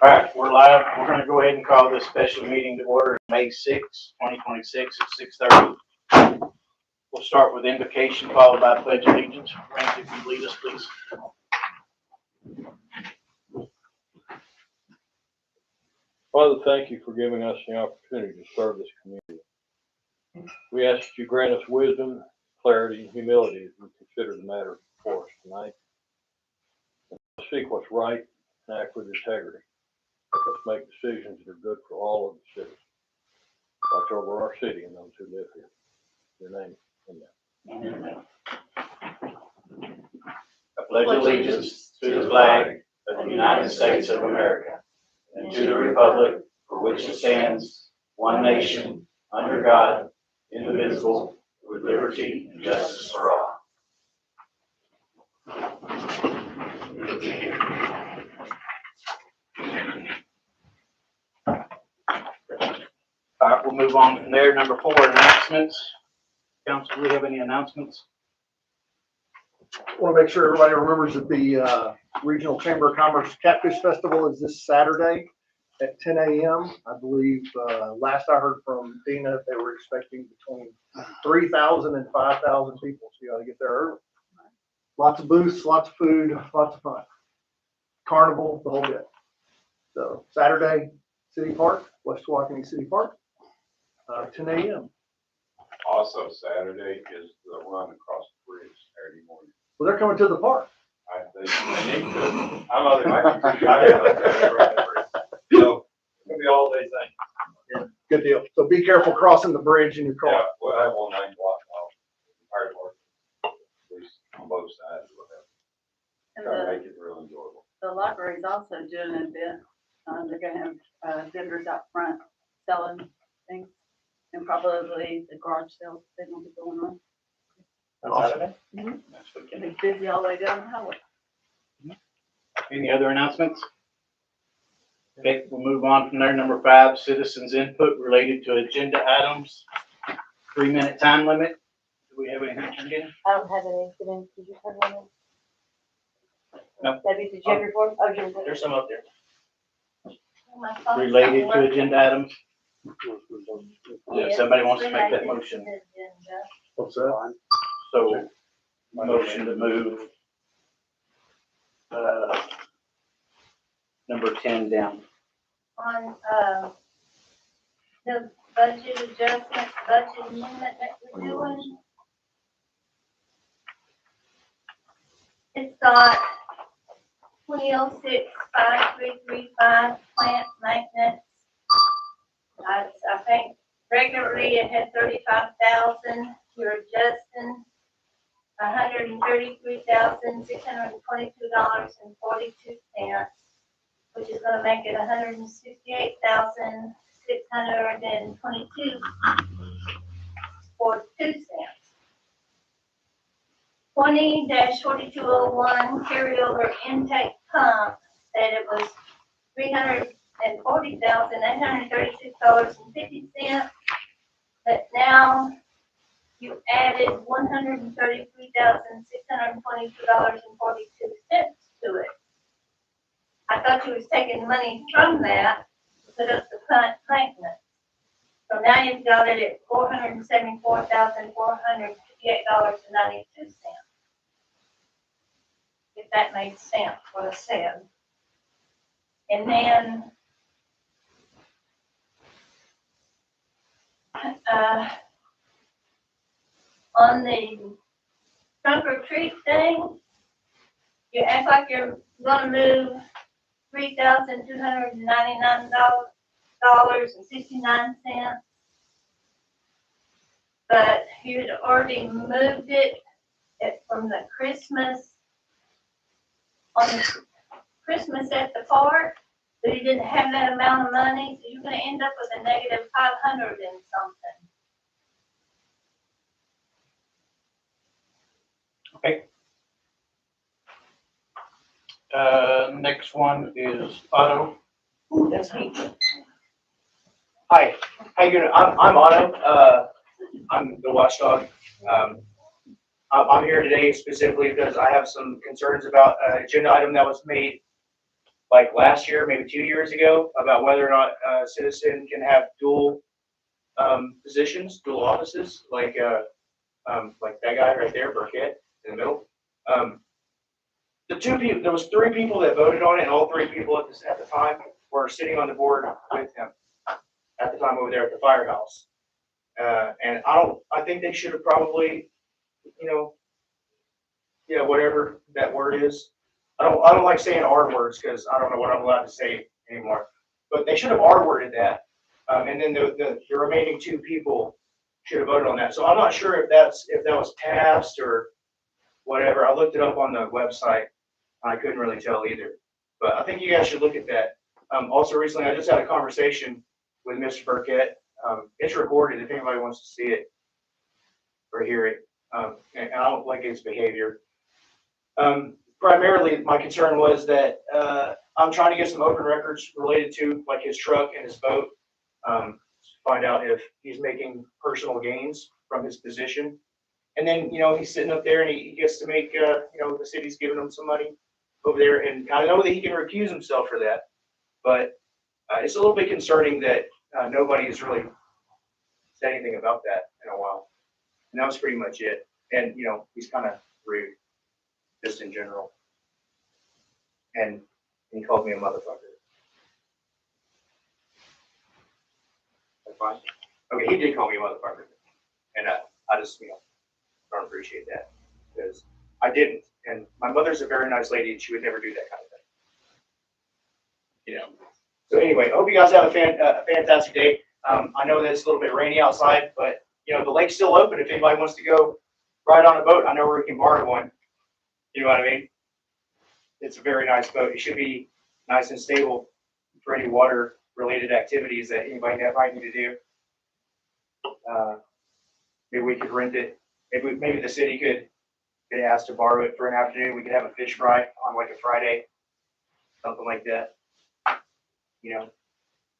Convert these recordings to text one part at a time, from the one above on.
All right, we're live. We're going to go ahead and call this special meeting to order May 6, 2026 at 6:30. We'll start with invocation followed by pledge of allegiance. Randy, if you lead us, please. Father, thank you for giving us the opportunity to serve this community. We ask that you grant us wisdom, clarity, and humility as we consider the matter before us tonight. And speak what's right and act with integrity. Let's make decisions that are good for all of the citizens. Watch over our city and those who live here. In your name, amen. I pledge allegiance to the flag of the United States of America and to the republic for which it stands, one nation, under God, indivisible, with liberty and justice for all. All right, we'll move on from there. Number 4, announcements. Council, do we have any announcements? I want to make sure everybody remembers that the Regional Chamber of Commerce Catfish Festival is this Saturday at 10 a.m. I believe last I heard from Dina, they were expecting between 3,000 and 5,000 people. So you got to get there early. Lots of booths, lots of food, lots of fun. Carnival, the whole bit. So Saturday, City Park, West Tawakoni City Park, 10 a.m. Also, Saturday is the run across the bridge Saturday morning. Well, they're coming to the park. They need to. I'm on the so it's gonna be all day thing. Yeah, good deal. So be careful crossing the bridge in your car. Yeah, we'll have all 9 block off. Fire department, police on both sides. We'll have try to make it real enjoyable. The library is also doing an event. They're going to have vendors out front selling things, and probably the garage sales thing will be going on. Saturday? Mm-hmm. It'll be busy all the way down the highway. Any other announcements? Okay, we'll move on from there. Number 5, citizens input related to agenda items. 3-minute time limit. Do we have anything to get? I don't have anything. Did you have one? No. Debbie, did you have your form? Oh, yours. There's some up there. My phone's Related not to working. agenda items. If somebody wants to make that Related motion. to the agenda. What's that? So, motion to move number 10 down. On the budget adjustment, budget amendment that we're doing. It's got 2006-5335 plant maintenance. I think regularly it had 35,000. You're adjusting $133,622.42, which is going to make it $168,622.42. 20-4201 carryover intake pump said it was $340,836.50, but now you added $133,622.42 to it. I thought you was taking money from that to put up the plant maintenance. So now you've got it at $474,458.92. If that made sense, what I said. And then on the trunk or treat thing, you act like you're gonna move $3,299.69, but you'd already moved it from the Christmas on the Christmas at the park, but you didn't have that amount of money, so you're gonna end up with a negative 500 and something. Okay. Next one is Otto. Ooh, that's me. Hi, how you doing? I'm Otto. I'm the watchdog. I'm here today specifically because I have some concerns about an agenda item that was made like last year, maybe 2 years ago, about whether or not a citizen can have dual positions, dual offices, like that guy right there, Burkett, in the middle. There was 3 people that voted on it, and all 3 people at the time were sitting on the board with him at the time over there at the firehouse. And I think they should have probably, whatever that word is. I don't like saying R words because I don't know what I'm allowed to say anymore. But they should have R worded that. And then the remaining 2 people should have voted on that. So I'm not sure if that was passed or whatever. I looked it up on the website. I couldn't really tell either. But I think you guys should look at that. Also recently, I just had a conversation with Mr. Burkett. It's recorded if anybody wants to see it or hear it. And I don't like his behavior. Primarily, my concern was that I'm trying to get some open records related to like his truck and his boat. Find out if he's making personal gains from his position. And then, he's sitting up there and he gets to make, the city's giving him some money over there. And I know that he can recuse himself for that. But it's a little bit concerning that nobody has really said anything about that in a while. And that was pretty much it. And, he's kind of rude, just in general. And he called me a motherfucker. That's fine. Okay, he did call me a motherfucker. And I just, don't appreciate that. Because I didn't. And my mother's a very nice lady and she would never do that kind of thing. So anyway, I hope you guys have a fantastic day. I know that it's a little bit rainy outside, but the lake's still open if anybody wants to go ride on a boat. I know where we can borrow one. You know what I mean? It's a very nice boat. It should be nice and stable for any water-related activities that anybody might need to do. Maybe we could rent it. Maybe the city could ask to borrow it for an afternoon. We could have a fish fry on like a Friday, something like that.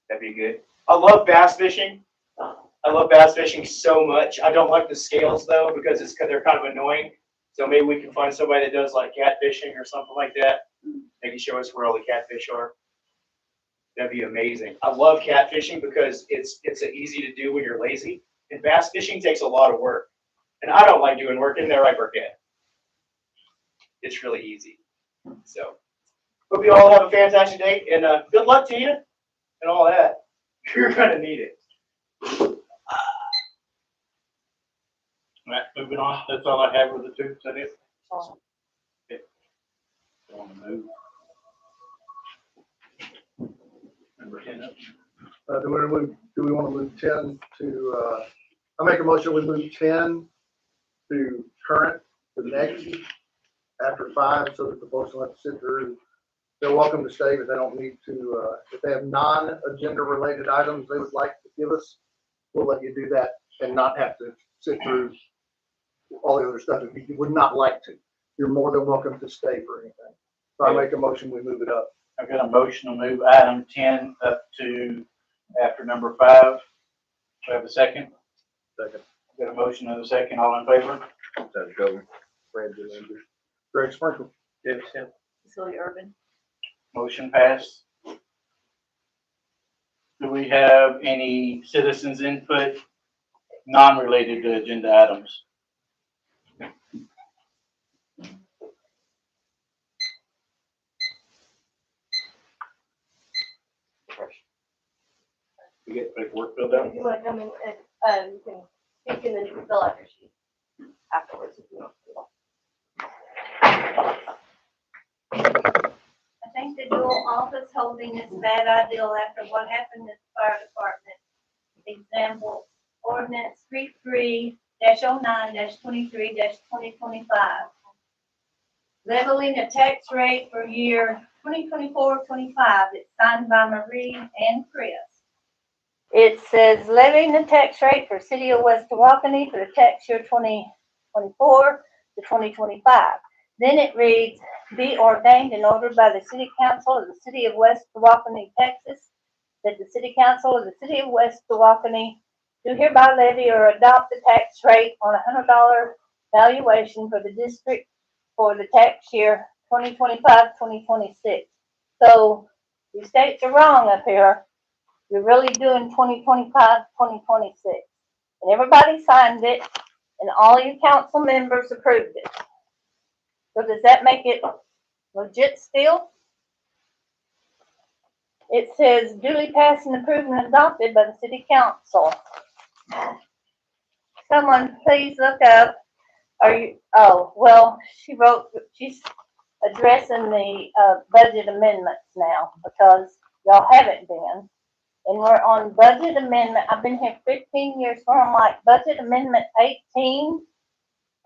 That'd be good. I love bass fishing. I love bass fishing so much. I don't like the scales though because they're kind of annoying. So maybe we can find somebody that does like catfishing or something like that. They can show us where all the catfish are. That'd be amazing. I love catfishing because it's easy to do when you're lazy. And bass fishing takes a lot of work. And I don't like doing work in there, right, Burkett? It's really easy. So hope you all have a fantastic day and good luck to you and all that. You're gonna need it. Right, moving on. That's all I have with the 2. Is that it? Okay. Want to move? Number 10 up. Do we want to move 10 to, I make a motion, we move 10 to current, to next, after 5, so that the folks don't have to sit through. They're welcome to stay, but they don't need to, if they have non-agenda related items they would like to give us, we'll let you do that and not have to sit through all the other stuff if you would not like to. You're more than welcome to stay for anything. So I make a motion, we move it up. I've got a motion to move item 10 up to after number 5. Do I have a second? Second. Got a motion and a second. All in favor? That's go. Greg Sprinkle. David Smith. Cecilia Urban. Motion passed. Do we have any citizens input non-related to agenda items? We get paperwork filled out? If you want to come in and, you can speak and then you can fill out your sheet afterwards if you want to. I think the dual office holding is a bad idea after what happened at the fire department. Example, ordinance 33-09-23-2025. Leveling a tax rate for year 2024-25. It's signed by Marie and Chris. It says levying the tax rate for City of West Tawakoni for the tax year 2024 to 2025. Then it reads, be ordained and ordered by the City Council of the City of West Tawakoni, Texas, that the City Council of the City of West Tawakoni do hereby levy or adopt the tax rate on a $100 valuation for the district for the tax year 2025-2026. So you states are wrong up here. You're really doing 2025, 2026. And everybody signed it and all you council members approved it. So does that make it legit still? It says duly passed and approved and adopted by the city council. Someone please look up, she's addressing the budget amendments now because y'all haven't been. And we're on budget amendment. I've been here 15 years, we're on like budget amendment 18.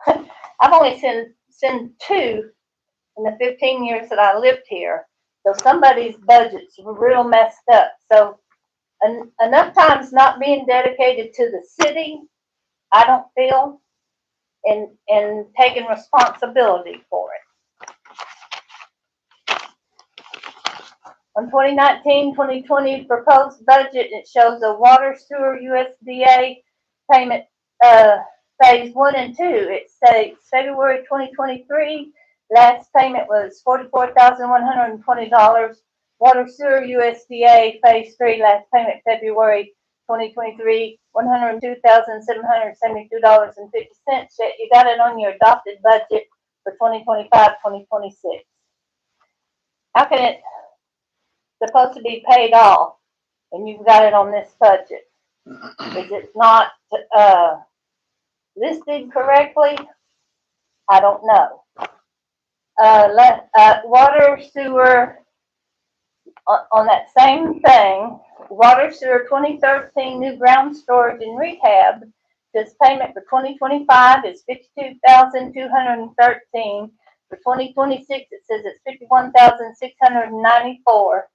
I've only seen 2 in the 15 years that I lived here. So somebody's budgets were real messed up. So enough time's not being dedicated to the city, I don't feel, and taking responsibility for it. On 2019-2020 proposed budget, it shows a water sewer USDA payment, phase 1 and 2. It states February 2023, last payment was $44,120. Water sewer USDA phase 3, last payment February 2023, $102,772.50. Yet you got it on your adopted budget for 2025-2026. How can it supposed to be paid off and you've got it on this budget? Is it not listed correctly? I don't know. Water sewer, on that same thing, water sewer 2013 new ground storage and rehab, this payment for 2025 is $52,213. For 2026, it says it's $51,694.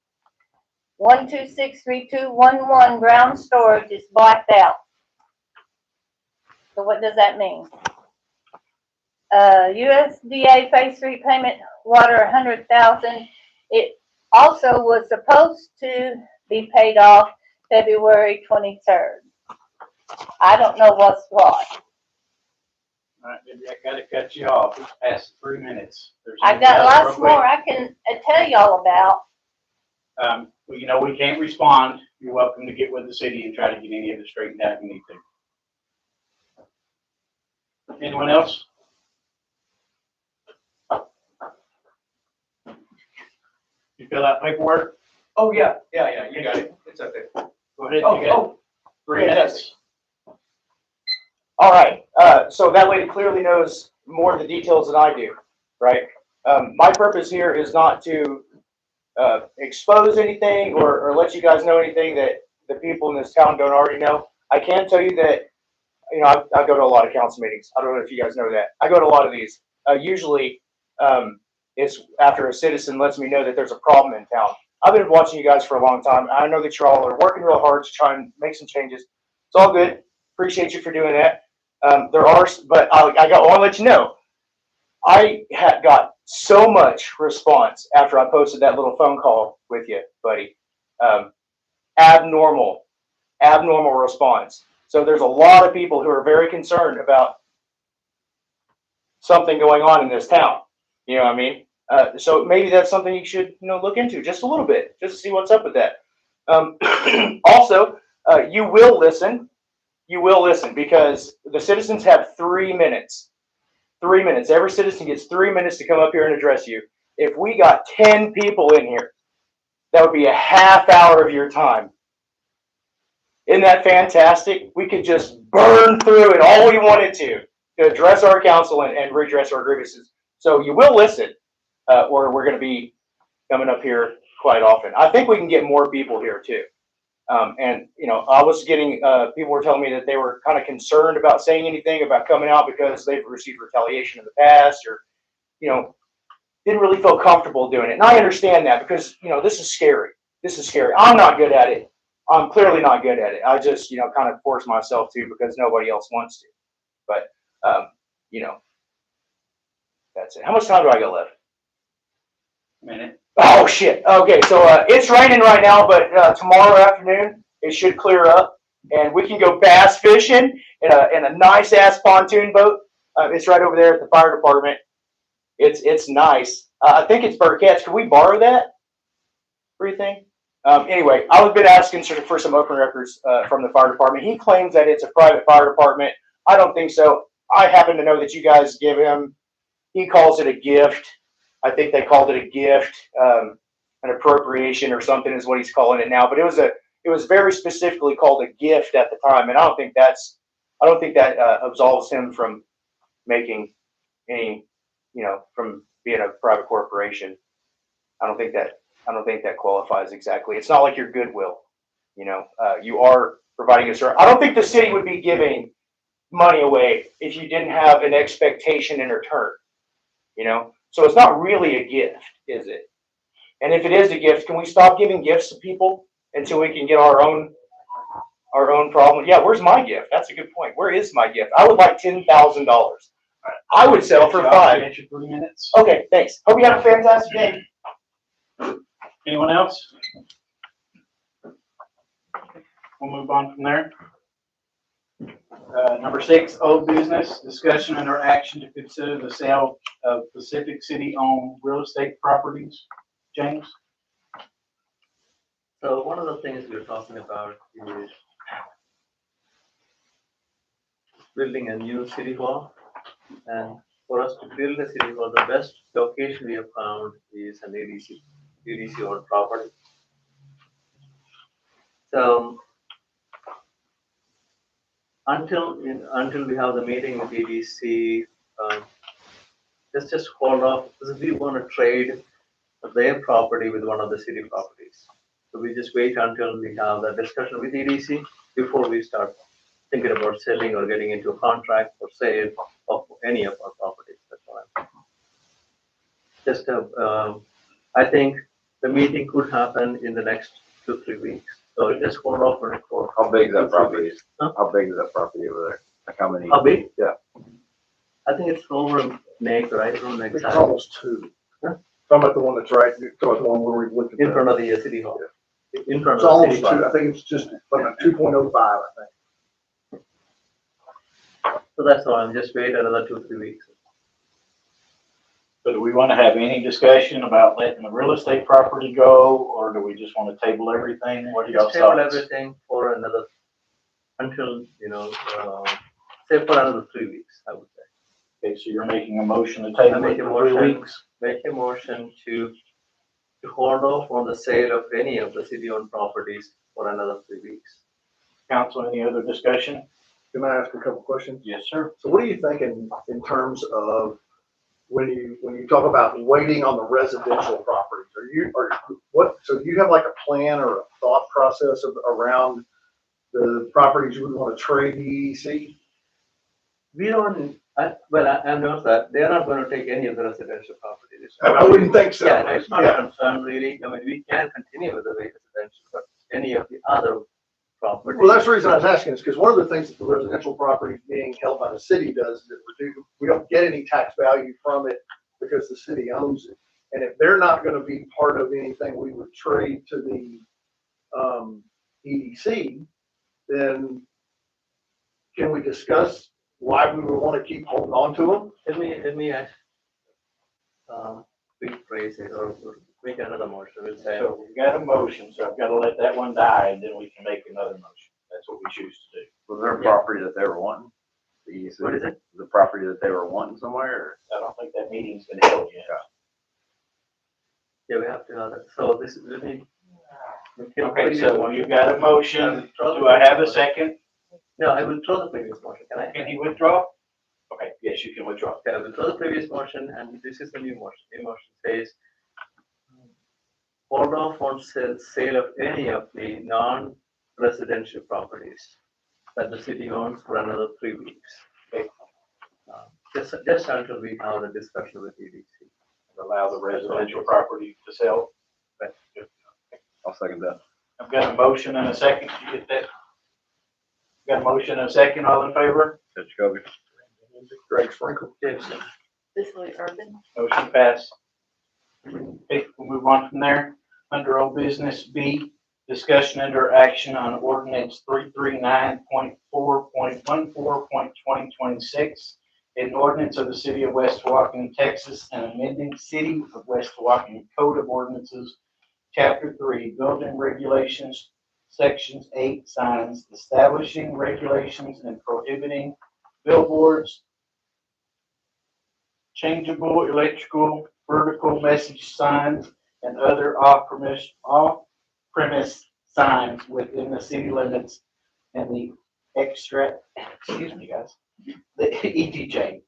1263211 ground storage is blacked out. So what does that mean? USDA phase 3 payment water 100,000. It also was supposed to be paid off February 23rd. I don't know what's what. All right, maybe I gotta cut you off. It's past 3 minutes. I got lots more I can tell y'all about. Well, you know, we can't respond. You're welcome to get with the city and try to get any of it straightened out if you need to. Anyone else? You fill out paperwork? Oh, yeah, you got it. It's up there. Go ahead, you got 3 minutes. All right, so that lady clearly knows more of the details than I do, right? My purpose here is not to expose anything or let you guys know anything that the people in this town don't already know. I can tell you that, you know, I go to a lot of council meetings. I don't know if you guys know that. I go to a lot of these. Usually, it's after a citizen lets me know that there's a problem in town. I've been watching you guys for a long time. I know that you all are working real hard to try and make some changes. It's all good. Appreciate you for doing that. But I want to let you know, I had got so much response after I posted that little phone call with you, buddy. Abnormal response. So there's a lot of people who are very concerned about something going on in this town. You know what I mean? So maybe that's something you should, you know, look into just a little bit, just to see what's up with that. Also, you will listen. You will listen because the citizens have 3 minutes. 3 minutes. Every citizen gets 3 minutes to come up here and address you. If we got 10 people in here, that would be a half hour of your time. Isn't that fantastic? We could just burn through it all we wanted to address our council and redress our grievances. So you will listen, or we're going to be coming up here quite often. I think we can get more people here too. And, you know, I was getting, people were telling me that they were kind of concerned about saying anything about coming out because they've received retaliation in the past or, you know, didn't really feel comfortable doing it. And I understand that because, you know, this is scary. This is scary. I'm not good at it. I'm clearly not good at it. I just, you know, kind of force myself to because nobody else wants to. But, you know, that's it. How much time do I got left? A minute. Oh, shit. Okay, so it's raining right now, but tomorrow afternoon it should clear up, and we can go bass fishing in a nice-ass pontoon boat. It's right over there at the fire department. It's nice. I think it's Burkett's. Can we borrow that? free thing. Anyway, I was been asking for some open records from the fire department. He claims that it's a private fire department. I don't think so. I happen to know that you guys give him, he calls it a gift. I think they called it a gift, an appropriation or something is what he's calling it now. But it was very specifically called a gift at the time, and I don't think that absolves him from making any, from being a private corporation. I don't think that qualifies exactly. It's not like your Goodwill, you are providing a service. I don't think the city would be giving money away if you didn't have an expectation in return, So it's not really a gift, is it? And if it is a gift, can we stop giving gifts to people until we can get our own problem? Yeah, where's my gift? That's a good point. Where is my gift? I would like $10,000. I would sell for $5. Get your 3 minutes. Okay, thanks. Hope you have a fantastic day. Anyone else? We'll move on from there. Number 6, old business, discussion and or action to consider the sale of Pacific City-owned real estate properties. James? So one of the things we're talking about is building a new city hall. And for us to build a city hall, the best location we have found is an EDC owned property. So until we have the meeting with EDC, let's just hold off because we want to trade their property with one of the city properties. So we just wait until we have that discussion with EDC before we start thinking about selling or getting into a contract for sale of any of our properties. That's all I'm just I think the meeting could happen in the next 2-3 weeks. So just hold off on it for. How big is that 2-3 property? weeks. Huh? How big is that property over there? Like how many? How big? Yeah. I think it's over an acre, right? Around an It's acre. almost 2. Huh? Talking about the one that's right, talking about the one where we looked at. In front of the city hall. In front It's of the almost city 2. hall. I think it's just like a 2.05, I think. So that's all. I'm just wait another 2-3 weeks. So do we want to have any discussion about letting the real estate property go, or do we just want to table everything? What are y'all's Just table thoughts? everything for another, until, say for another 3 weeks, I would say. Okay, so you're making a motion to I table make it a for 3 motion. weeks? Make a motion to hold off on the sale of any of the city-owned properties for another 3 weeks. Council, any other discussion? Can I ask a couple questions? Yes, sir. So what are you thinking in terms of when you talk about waiting on the residential properties? So do you have like a plan or a thought process around the properties you would want to trade the EDC? We don't, I know that they're not going to take any of the residential properties. I wouldn't think so. Yeah, it's not Yeah. a concern really. I mean, we can continue with the residential, but any of the other properties. Well, that's the reason I was asking is because one of the things that the residential property being held by the city does is that we don't get any tax value from it because the city owns it. And if they're not going to be part of anything we would trade to the EDC, then can we discuss why we would want to keep holding on to them? Let me rephrase it or make another motion. We'll say, So we've got a motion, so I've got to let that one die, and then we can make another motion. That's what we choose to do. Was there a property that they were wanting? The EDC? what is it? The property that they were wanting somewhere? I don't think that meeting's been held yet. Yeah, we have to have that. So this is, let me. Okay, so you've got a motion. Do I have a second? No, I will throw the previous motion. Can I? Can he withdraw? Okay, yes, you can withdraw. Okay, I will throw the previous motion and this is the new motion. New motion says hold off on sale of any of the non-residential properties that the city owns for another 3 weeks. Okay. Just until we have the discussion with EDC. Allow the residential property to sell. I'll second that. I've got a motion and a second. Did you get that? Got a motion and a second. All in favor? Judge Kobe. Greg Sprinkle. Jameson. Cicely Urban. Motion passed. Okay, we'll move on from there. Under old business B, discussion under action on ordinance 339.4.14.2026. An ordinance of the city of West Tawakoni, Texas, and amending city of West Tawakoni Code of Ordinances, Chapter 3, Building Regulations, Sections 8, Signs, establishing regulations and prohibiting billboards, changeable electrical, vertical message signs, and other off-premise signs within the city limits and the excuse me guys, the ETJ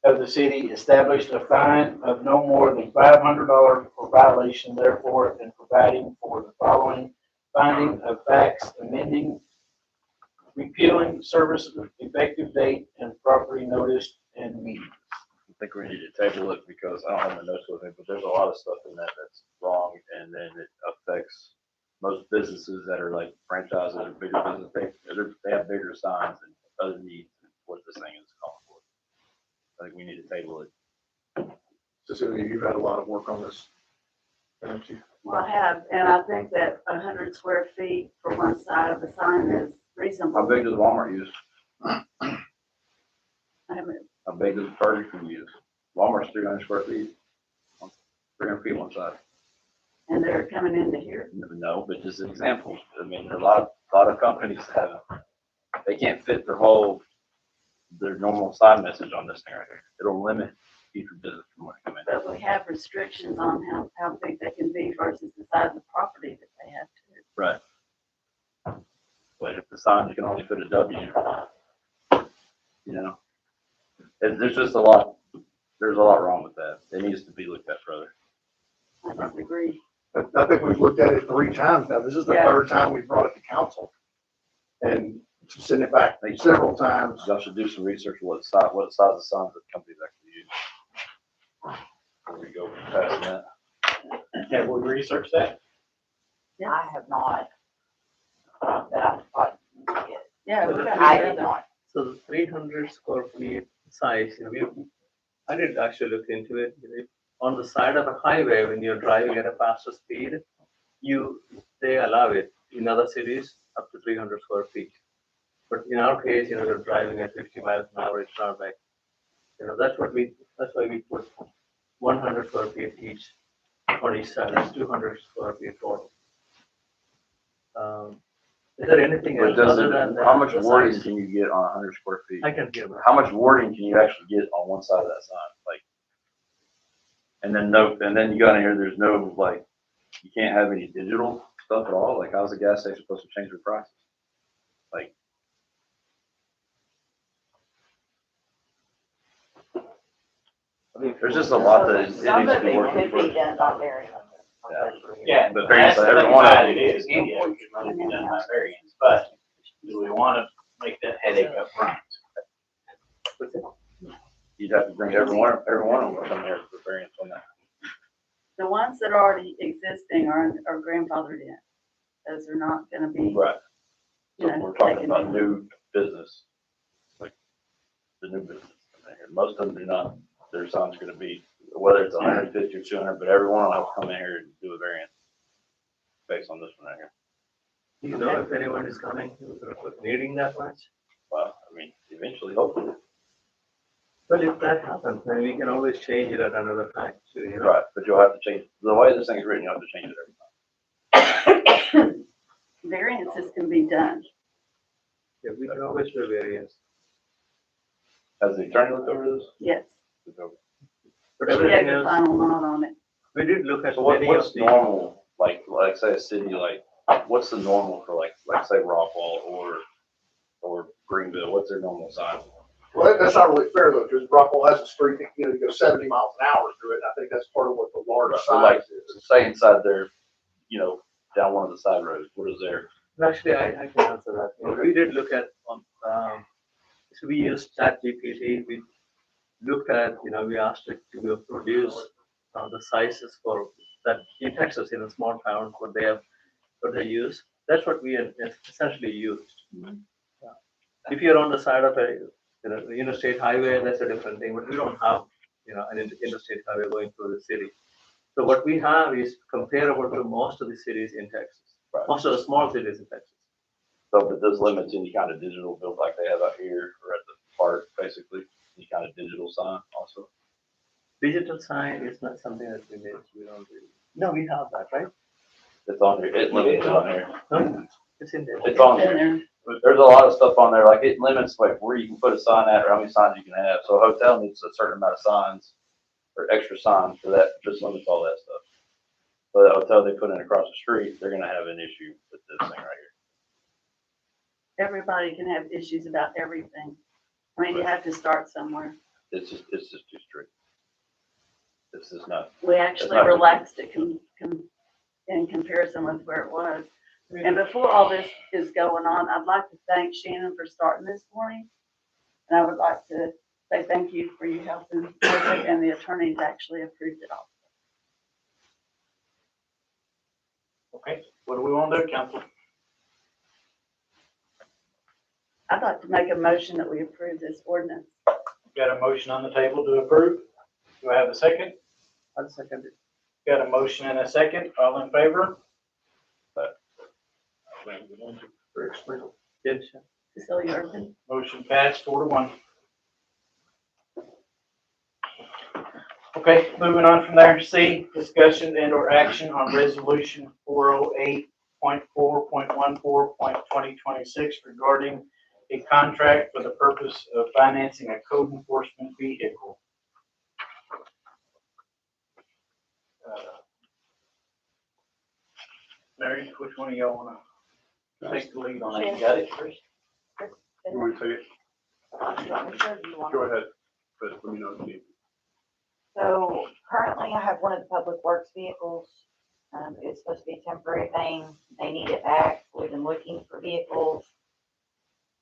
of the city established a fine of no more than $500 for violation, therefore, and providing for the following finding of facts, amending, repealing service effective date and properly noticed and meeting. I think we need to table it because I don't have my notes with me, but there's a lot of stuff in that that's wrong, and then it affects most businesses that are like franchises or bigger businesses. They have bigger signs and other needs than what this thing is calling for. I think we need to table it. Cecilia, you've had a lot of work on this, haven't you? Well, I have, and I think that 100 square feet for one side of the sign is reasonable. How big does Walmart use? I haven't, How big does Target can use? Walmart's 300 square feet. 300 feet one side. and they're coming into here. No, but just an example. I mean, a lot of companies have, they can't fit their normal sign message on this thing right here. It'll limit future business from what come in. But we have restrictions on how big they can be versus the size of property that they have to. Right. But if the sign can only fit a W, you know, there's just there's a lot wrong with that. It needs to be looked at further. I disagree. I think we've looked at it 3 times now. This is the Yeah. 3rd time we've brought it to council. And send it back several times. Y'all should do some research what size of signs that companies actually use. Before we go past that. Have we researched that? I have not. That Yeah, we got I to did not. So the 300 square feet size, I did actually look into it. On the side of a highway, when you're driving at a faster speed, they allow it in other cities up to 300 square feet. But in our case, you're driving at 50 miles an hour, it's not like, that's why we put 100 square feet each on each side, that's 200 square feet total. Is there anything But else other than that? how much the wording size? can you get on 100 square feet? I can give it. How much wording can you actually get on one side of that sign? Like, and then you got in here, there's no, like, you can't have any digital stuff at all. Like, how's the gas station supposed to change their prices? Like, I mean, there's just a lot that it needs Some to of be it working could be for. done by variance. Yeah, But that's the every thing one of about them- it is, any of it can only be done by variance, but do we want to make that headache up front? You'd have to bring every one of them to come here for variance on that. The ones that are already existing are grandfathered in. Those are not gonna be, Right. you So know, we're talking taken about in. new business, like the new business. Most of them do not, their sign's gonna be, whether it's 150 or 200, but every one will have to come in here and do a variance based on this one right here. Do you know if anyone is coming, needing that much? Well, I mean, eventually, hopefully. Well, if that happens, then we can always change it at another time. So, Right, but you'll have to change, the way this thing's written, you'll have to change it every time. Variances can be done. Yeah, we can always do variance. Has the attorney looked over this? Yes. But She everything has a else, final nod on it. we did look at So many of what's the. normal, like say a city, like, what's the normal for like say Rockwall or Greenville, what's their normal size? Well, that's not really fair though, because Rockwell has a street that, you go 70 miles an hour through it. I think that's part of what the large So like, size is. say inside there, down one of the side roads, what is there? Actually, I can answer that. We did look at, so we used ChatGPT, we looked at, we asked it to produce the sizes for that in Texas, in a small town, what they use. That's what we essentially used. If you're on the side of a, interstate highway, that's a different thing, but we don't have, an interstate highway going through the city. So what we have is comparable to most of the cities in Texas, Right. most of the small cities in Texas. So, but this limits any kind of digital build like they have out here or at the park, basically, any kind of digital sign also. Digital sign is not something that we don't do. No, we have that, right? It's on here, it limits it on here. No, it's in there. It's on In there. there. But there's a lot of stuff on there, like it limits like where you can put a sign at or how many signs you can have. So a hotel needs a certain amount of signs or extra signs for that, just limits all that stuff. But the hotel they put in across the street, they're gonna have an issue with this thing right here. Everybody can have issues about everything. I mean, you have to start somewhere. It's just too strict. This is not, We actually not- relaxed it in comparison with where it was. And before all this is going on, I'd like to thank Shannon for starting this for me. And I would like to say thank you for you helping with it, and the attorneys actually approved it all. Okay, what do we want to do, council? I'd like to make a motion that we approve this ordinance. Got a motion on the table to approve. Do I have a second? I'll second it. Got a motion and a second. All in favor? Yes, sure. Cecilia Irvin. Motion passed 4-1. Okay, moving on from there. C, discussion and or action on resolution 408.4.14.2026 regarding a contract for the purpose of financing a code enforcement vehicle. Mary, which one of y'all wanna take the lead on that? You got it first? You want to take it? You want me to, or do you want? Go ahead, but let me know if you need. So currently I have one of the public works vehicles. It's supposed to be a temporary thing. They need it back. We've been looking for vehicles.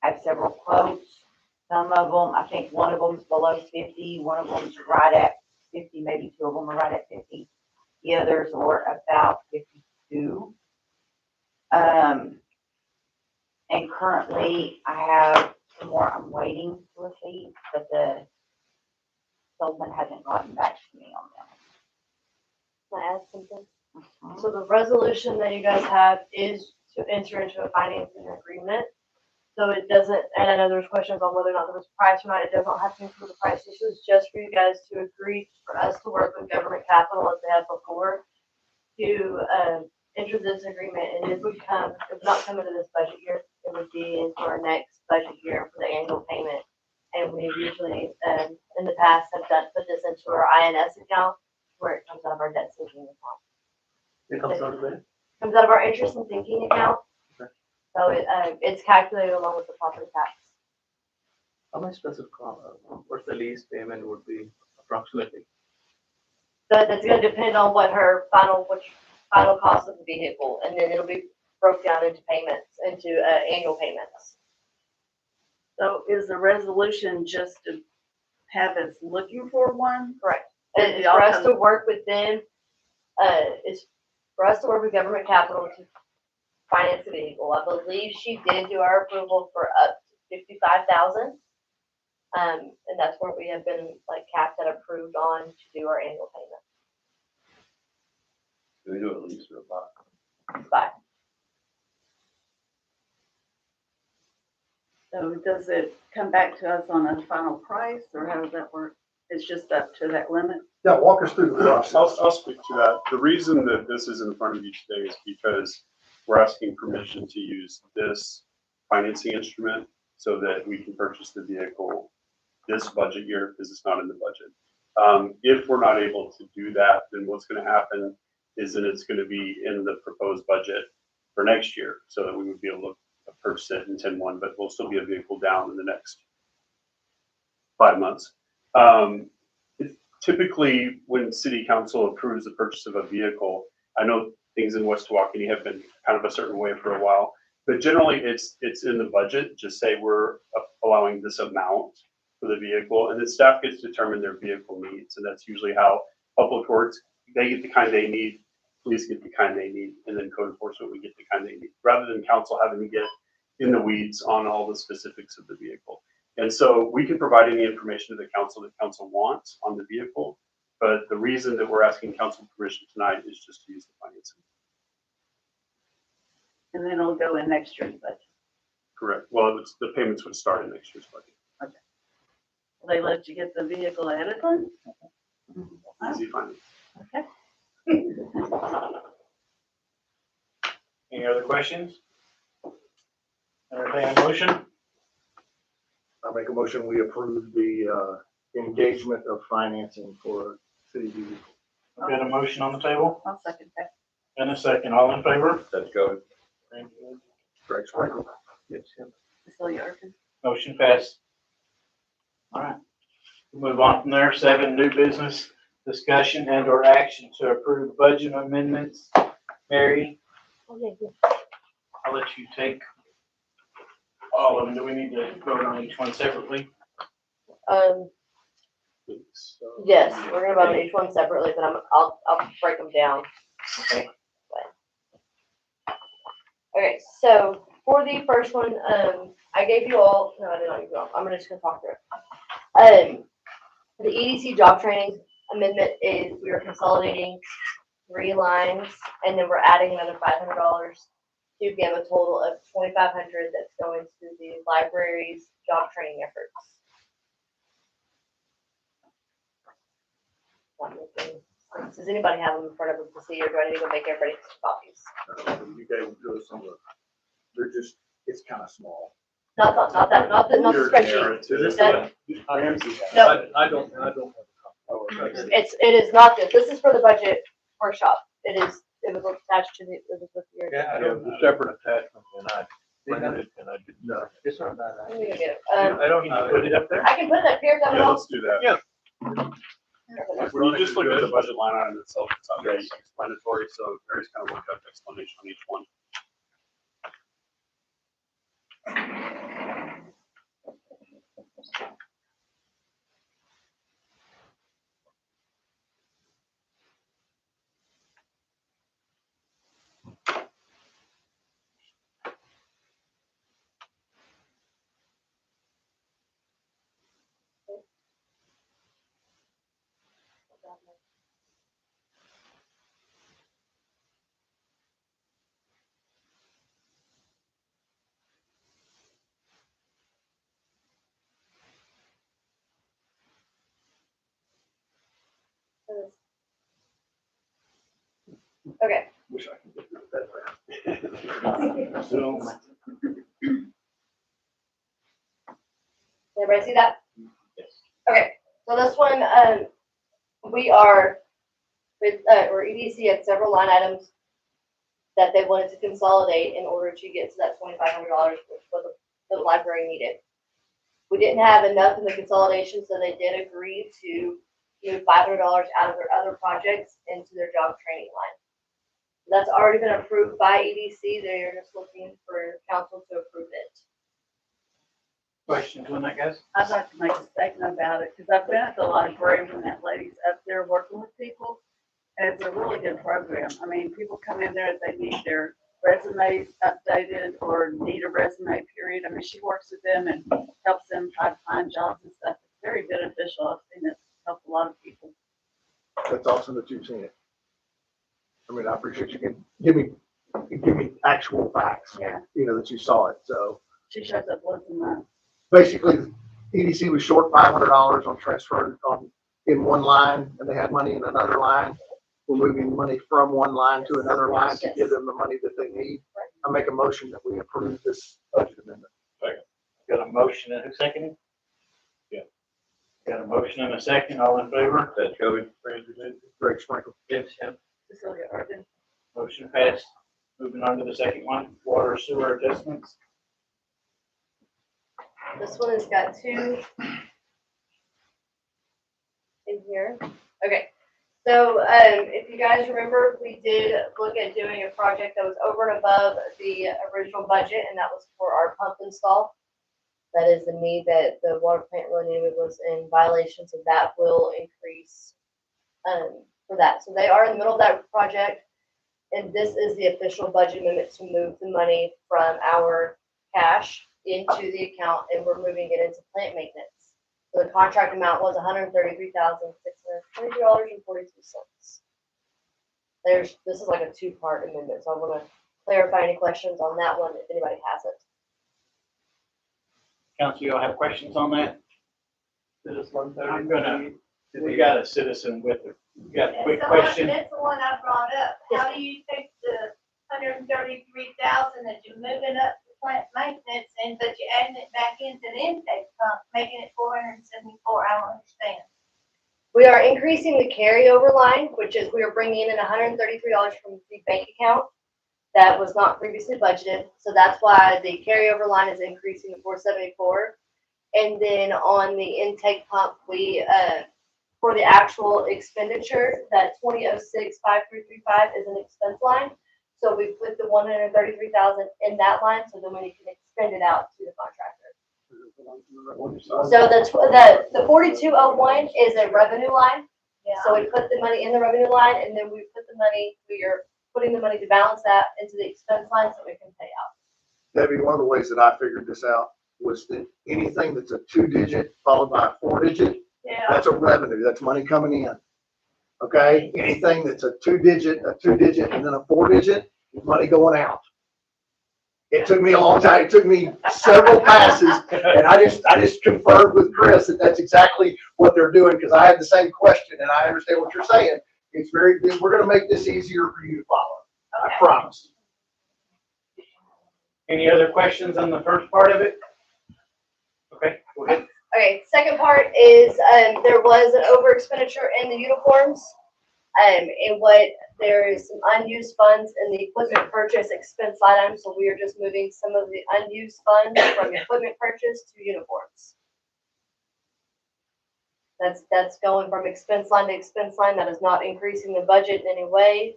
I have several quotes. Some of them, I think one of them's below 50, one of them's right at 50, maybe two of them are right at 50. The others are about 52. And currently I have some more I'm waiting to receive, but the salesman hasn't gotten back to me on them. Can I add something? So the resolution that you guys have is to enter into a financing agreement. So it doesn't, and I know there's questions on whether or not there was a price or not, it doesn't have to include the price. This is just for you guys to agree for us to work with government capital as they have before to enter this agreement, and it would come, it would not come into this budget year, it would be into our next budget year for the annual payment. And we've usually, in the past, have put this into our INS account where it comes out of our debt sinking account. It comes out of there. Comes out of our interest and sinking account. Okay. So it's calculated along with the property tax. How much does it cost? What's the lease payment would be approximately? So that's gonna depend on what her final cost of the vehicle, and then it'll be broke down into payments, into annual payments. So is the resolution just to have us looking for one? Correct. Did And it's y'all for us come- to work with them, it's for us to work with government capital to finance the vehicle. I believe she did do our approval for up to 55,000. And that's where we have been like capped and approved on to do our annual payment. do we do a lease or a buy? But So does it come back to us on a final price, or how does that work? It's just up to that limit? Yeah, walk us through the process. I'll speak to that. The reason that this is in front of you today is because we're asking permission to use this financing instrument so that we can purchase the vehicle this budget year, because it's not in the budget. If we're not able to do that, then what's gonna happen is that it's gonna be in the proposed budget for next year, so that we would be able to purchase it in 10-1, but we'll still be a vehicle down in the next 5 months. Typically, when city council approves the purchase of a vehicle, I know things in West Tawakoni have been kind of a certain way for a while, but generally it's in the budget. Just say we're allowing this amount for the vehicle, and then staff gets to determine their vehicle needs, and that's usually how public works, they get the kind they need, police get the kind they need, and then code enforcement would get the kind they need, rather than council having to get in the weeds on all the specifics of the vehicle. And so we can provide any information to the council that council wants on the vehicle, but the reason that we're asking council permission tonight is just to use the financing. And then it'll go in next year's budget. Correct. Well, the payments would start in next year's budget. Will they let you get the vehicle ahead of time? Easy finance. Okay. Any other questions? Entertain a motion? I make a motion, we approve the engagement of financing for city vehicle. Got a motion on the table I'll second that. and a second. All in favor? Let's go. Greg Sprinkle. Cecilia Erkin. Motion passed. All right. We'll move on from there. 7, new business discussion and or action to approve budget amendments. Mary, I'll let you take all of them. Do we need to vote on each one separately? Yes, we're gonna vote on each one separately, but I'll break them down. Okay. Okay, so for the first one, I gave you all, no, I did not give you all, I'm just gonna talk through it. The EDC job training amendment is we are consolidating 3 lines, and then we're adding another $500 to give a total of $2,500 that's going to the library's job training efforts. Not making sense. Does anybody have them in front of them to see, or do I need to go make everybody copies? You gave them to us on the, they're just, it's kind of small. Not the spreadsheet. Is this That- Ramsey? No. I don't have a It is not this. This is for the budget workshop. It was attached to the, it was with your. Yeah, it was a separate attachment and I printed it and I didn't. No. It's not that. Let me go get it. I don't Can you put it up there? I can put it up here if that Yeah, helps. let's do that. Yeah. When you just look at the budget line item itself, it's not very explanatory, so Mary's kind of worked out the explanation on each one. Okay. Wish I could get rid of that. So, Everybody see that? yes. Okay, so this one, we are, or EDC had several line items that they wanted to consolidate in order to get to that $2,500, which was the library needed. We didn't have enough in the consolidation, so they did agree to move $500 out of their other projects into their job training line. That's already been approved by EDC. They're just looking for council to approve it. Questions on that, guys? I'd like to make a statement about it, because I've been at the library when that lady's up there working with people, and it's a really good program. I mean, people come in there if they need their resumes updated or need a resume period. I mean, she works with them and helps them try to find jobs and stuff. It's very beneficial. I've seen it help a lot of people. That's awesome that you've seen it. I mean, I appreciate you can give me actual facts, Yeah, you know, that you saw it. So she shows up once a month. basically, EDC was short $500 on transfer in one line, and they had money in another line. We're moving money from one line to another line to give them the money that they need. I make a motion that we approve this budget amendment. Got a motion and a second? Yeah. Got a motion and a second. All in favor? Let's go. Greg Sprinkle. Yes. Cecilia Erkin. Motion passed. Moving on to the second one, water sewer adjustments. This one has got 2 in here. Okay, so if you guys remember, we did look at doing a project that was over and above the original budget, and that was for our pump install. That is the need that the water plant really needed, was in violation, so that will increase for that. So they are in the middle of that project, and this is the official budget amendment to move the money from our cash into the account, and we're moving it into plant maintenance. So the contract amount was $133,622.42. This is like a 2-part amendment, so I want to clarify any questions on that one if anybody has it. Council, y'all have questions on that? I'm gonna, we got a citizen with Got a quick That's the one- question? That's the one I brought up. How do you take the 133,000 that you're moving up to plant maintenance and, but you're adding it back into the intake pump, making it 474? I don't understand. We are increasing the carryover line, which is we are bringing in $133 from the bank account that was not previously budgeted. So that's why the carryover line is increasing to 474. And then on the intake pump, we, for the actual expenditure, that 2006-5335 is an expense line. So we put the 133,000 in that line so then we can expend it out to the contractor. So the 4201 is a revenue line. Yeah. So we put the money in the revenue line and then we put the money, we are putting the money to balance that into the expense line so we can pay out. Debbie, one of the ways that I figured this out was that anything that's a 2-digit followed by a 4-digit, Yeah. that's a revenue, that's money coming in. Okay, anything that's a 2-digit, and then a 4-digit, is money going out. It took me a long time, it took me several passes, and I just confirmed with Chris that that's exactly what they're doing, because I had the same question, and I understand what you're saying. It's we're gonna make this easier for you to follow, I promise. Any other questions on the first part of it? Okay, go ahead. Okay, second part is, there was an over expenditure in the uniforms. And what, there is some unused funds in the equipment purchase expense line item, so we are just moving some of the unused funds from equipment purchase to uniforms. That's going from expense line to expense line, that is not increasing the budget in any way.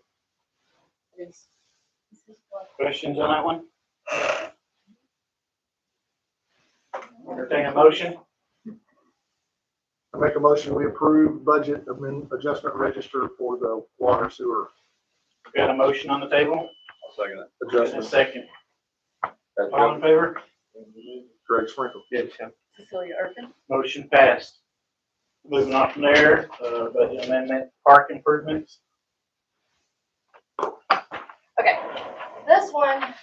Questions on that one? Entertain a motion? I make a motion, we approve budget adjustment register for the water sewer Got a motion on the table? I'll second it. And a adjustment. second. That's All in favor? Greg Sprinkle. Yeah, Tim. Cecilia Irvin. Motion passed. Moving on from there, budget amendment, park improvements. Okay, this one.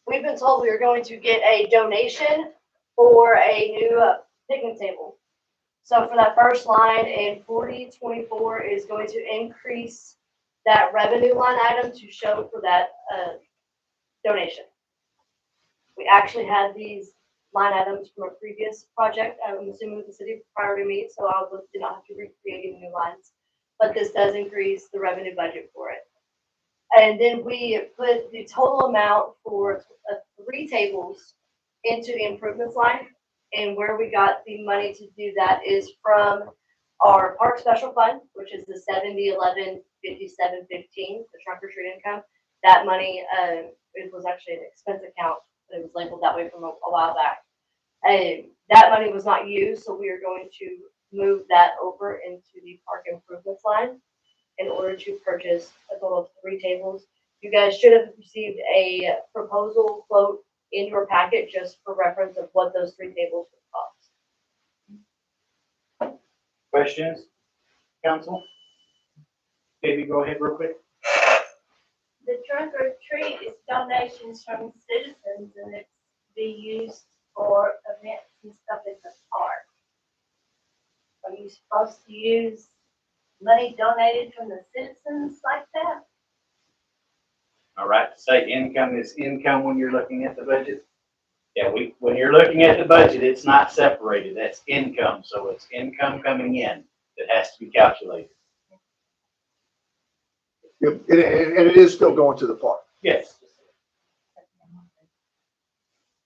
We've been told we are going to get a donation for a new picnic table. So for that first line in 4024 is going to increase that revenue line item to show for that donation. We actually had these line items from a previous project, I'm assuming with the city prior to me, so I did not have to recreate any new lines. But this does increase the revenue budget for it. And then we put the total amount for 3 tables into the improvements line. And where we got the money to do that is from our park special fund, which is the 70-11-57-15, the trunk or treat income. That money, it was actually an expense account, but it was labeled that way from a while back. That money was not used, so we are going to move that over into the park improvements line in order to purchase a total of 3 tables. You guys should have received a proposal quote in your packet just for reference of what those 3 tables would cost. Questions? Council? Debbie, go ahead real quick. The trunk or treat is donations from citizens and it's to be used for events and stuff at the park. Are you supposed to use money donated from the citizens like that? All right, to say income is income when you're looking at the budget. Yeah, when you're looking at the budget, it's not separated. That's income. So it's income coming in that has to be calculated. And it is still going to the park. Yes.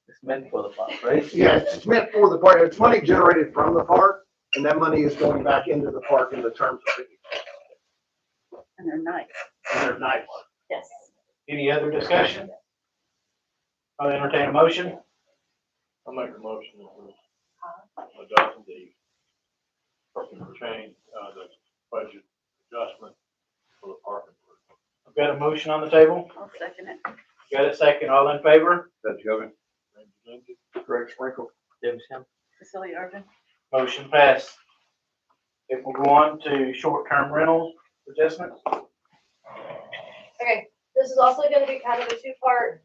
It's meant for the park, right? Yeah, it's meant for the park. It's money generated from the park, and that money is going back into the park in the terms of it. And they're nice. And they're nice. Yes. Any other discussion? I'll entertain a motion. I'll make a motion to adopt the change, the budget adjustment for the park improvement. I've got a motion on the table. I'll second it. Got a second. All in favor? That's Joven. Greg Sprinkle. James Tim. Cecilia Irvin. Motion passed. If we'll go on to short-term rentals adjustments. Okay, this is also gonna be kind of a 2-part.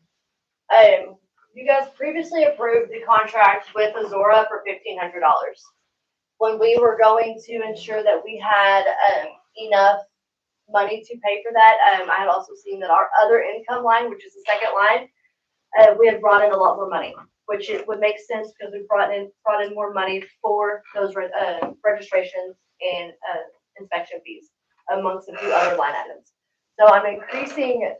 you guys previously approved the contract with Azora for $1,500. When we were going to ensure that we had, enough money to pay for that, I had also seen that our other income line, which is the second line, we had brought in a lot more money, which it would make sense because we brought in more money for those, registrations and, inspection fees amongst a few other line items. So I'm increasing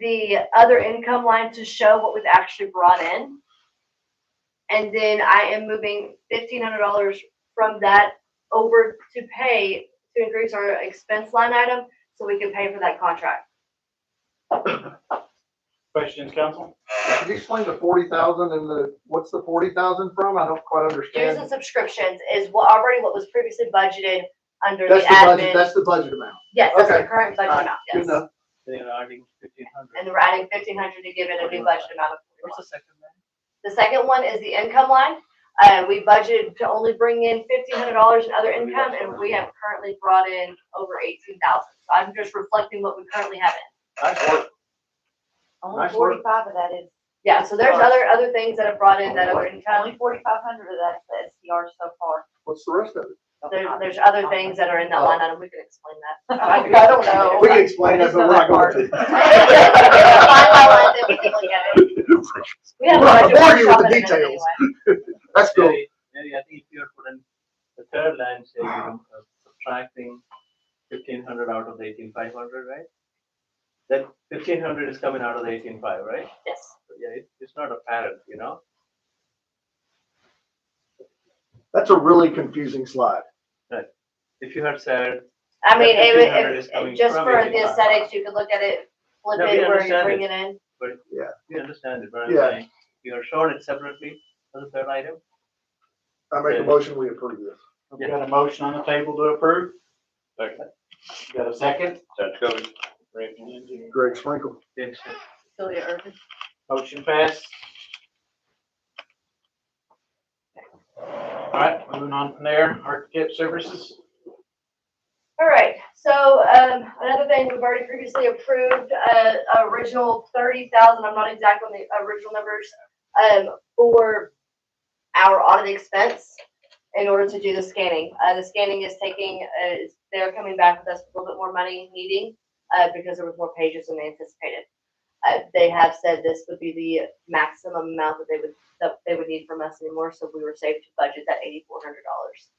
the other income line to show what we've actually brought in. And then I am moving $1,500 from that over to pay, to increase our expense line item so we can pay for that contract. Questions, council? Could you explain the 40,000 and what's the 40,000 from? I don't quite Dues understand. and subscriptions is what was previously budgeted under the That's the budget, admin. that's the budget amount. Yes, that's the Okay. current budget Alright, amount, Good yes. enough. They're adding 1,500. And we're adding 1,500 to give it a new budget amount of What's the second one? The second one is the income line. We budgeted to only bring in $1,500 in other income, and we have currently brought in over 18,000. So I'm just reflecting what we currently have in. Nice work. Only Nice work. 45 of that is, Yeah, so there's other things that have brought in that other income. only 4,500 of that's the SDR so far. What's the rest of it? There's other things that are in that line item. We can explain that. I don't know. We can explain it, but we're not going to. Line by line, then we can look at it. We have a We're not budget gonna bore you with workshop the in a minute details. anyway. That's cool. Mary, I think if you're putting the third line, say you're subtracting 1,500 out of the 18,500, right? That 1,500 is coming out of the 18,500, right? Yes. So, yeah, it's not apparent, you know? That's a really confusing slide. If you had said, I mean, That it 1,500 is would, coming just from for the 18,500. aesthetics, you could look at it, flip No, we it where you understand bring it. it in. we understand it, but I'm Yeah. saying, you are showing it separately as a third item? I make a motion, we approve this. We got a motion on the table to approve. Second. Got a second? Judge Cody. Greg Sprinkle. Yes. Celia Irvin. Motion passed. All right, moving on from there, architect services. All right, so, another thing we've already previously approved, original 30,000, I'm not exact on the original numbers, for our audit expense in order to do the scanning. The scanning is taking, they're coming back with us with a little bit more money needing, because there was more pages than they anticipated. They have said this would be the maximum amount that they would need from us anymore, so we were safe to budget that $8,400.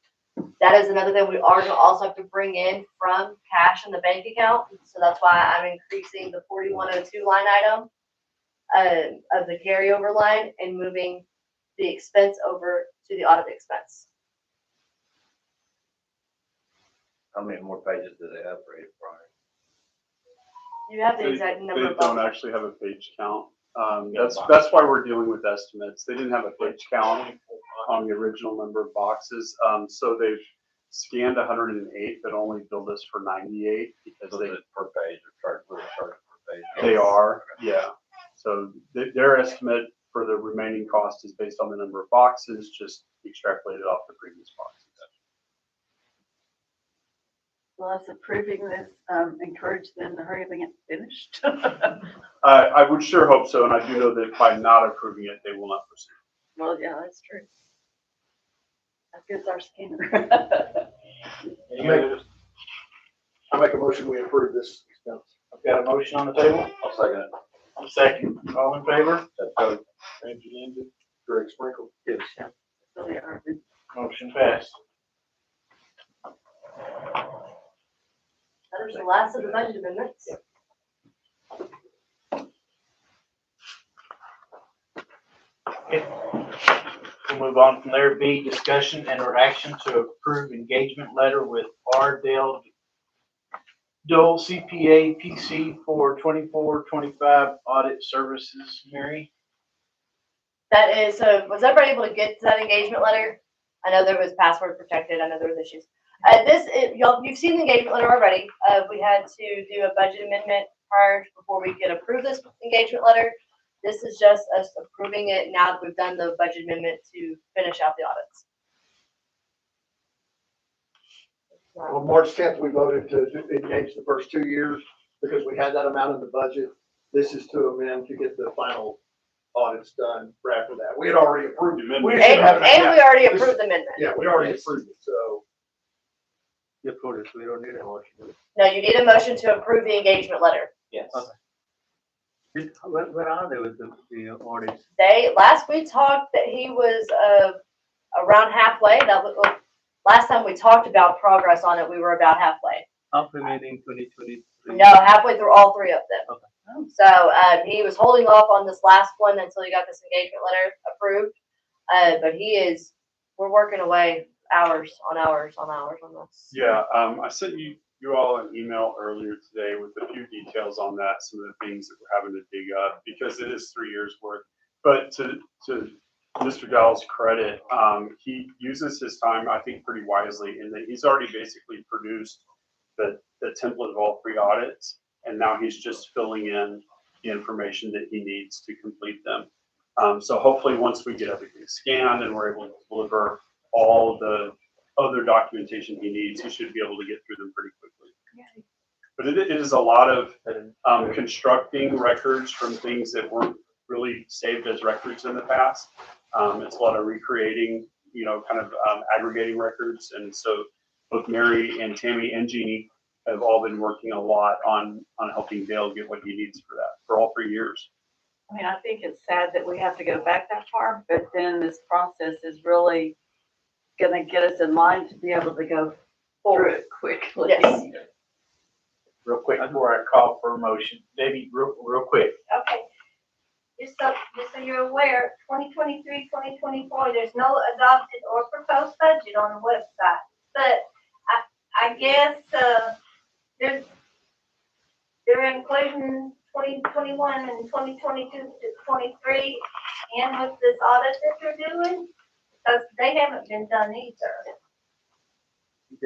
That is another thing we are gonna also have to bring in from cash in the bank account, so that's why I'm increasing the 4102 line item of the carryover line and moving the expense over to the audit expense. How many more pages do they have for it, Brian? You have the They exact number they of don't both. actually have a page count. That's why we're dealing with estimates. They didn't have a page count on the original number of boxes. So they've scanned 108, but only billed us for 98 because they, Per page or charge per page? they are, yeah. So their estimate for the remaining cost is based on the number of boxes, just extrapolated off the previous boxes. Well, us approving this, encourage them to hurry up and get finished. I would sure hope so, and I do know that by not approving it, they will not proceed. Well, yeah, that's true. As good as our scanner. Any others? I make a motion, we approve this expense. I've got a motion on the table. I'll second it. A second. All in favor? Judge Cody. Randy Lindsay. Greg Sprinkle. Yes. Celia Irvin. Motion passed. That was the last of the budget amendments. Okay. We'll move on from there. B, discussion and or action to approve engagement letter with R. Dale Dole CPA PC for 24-25 audit services. Mary? That is, so was everybody able to get to that engagement letter? I know there was password protected. I know there was issues. Y'all, you've seen the engagement letter already. We had to do a budget amendment before we could approve this engagement letter. This is just us approving it now that we've done the budget amendment to finish out the audits. Well, March 10th, we voted to engage the first 2 years because we had that amount in the budget. This is to amend to get the final audits done after that. We had already approved it. We just And, didn't have it. and we already This- approved the amendment. Yeah, we already approved it, so. You approved it, so we don't need a motion. No, you need a motion to approve the engagement letter. Yes. Okay. Where are they with the audits? Last we talked that he was, around halfway. That was, last time we talked about progress on it, we were about halfway. Half remaining 2023. No, halfway through all three of them. Okay. So, he was holding off on this last one until he got this engagement letter approved. But we're working away hours on hours on hours on this. Yeah, I sent you all an email earlier today with a few details on that, some of the things that we're having to dig up, because it is 3 years worth. But to Mr. Dowell's credit, he uses his time, I think, pretty wisely in that he's already basically produced the template of all 3 audits, and now he's just filling in the information that he needs to complete them. So hopefully once we get everything scanned and we're able to deliver all the other documentation he needs, he should be able to get through them pretty quickly. But it is a lot of constructing records from things that weren't really saved as records in the past. It's a lot of recreating, kind of aggregating records. And so both Mary and Tammy and Jeannie have all been working a lot on helping Dale get what he needs for that for all 3 years. I mean, I think it's sad that we have to go back that far, but then this process is really gonna get us in line to be able to go through it quickly. Yes. Real quick before I call for a motion, Debbie, real quick. Okay. Just so you're aware, 2023, 2024, there's no adopted or proposed budget on the website. But I guess, they're including 2021 and 2022 to 23 and with this audit that they're doing, because they haven't been done either.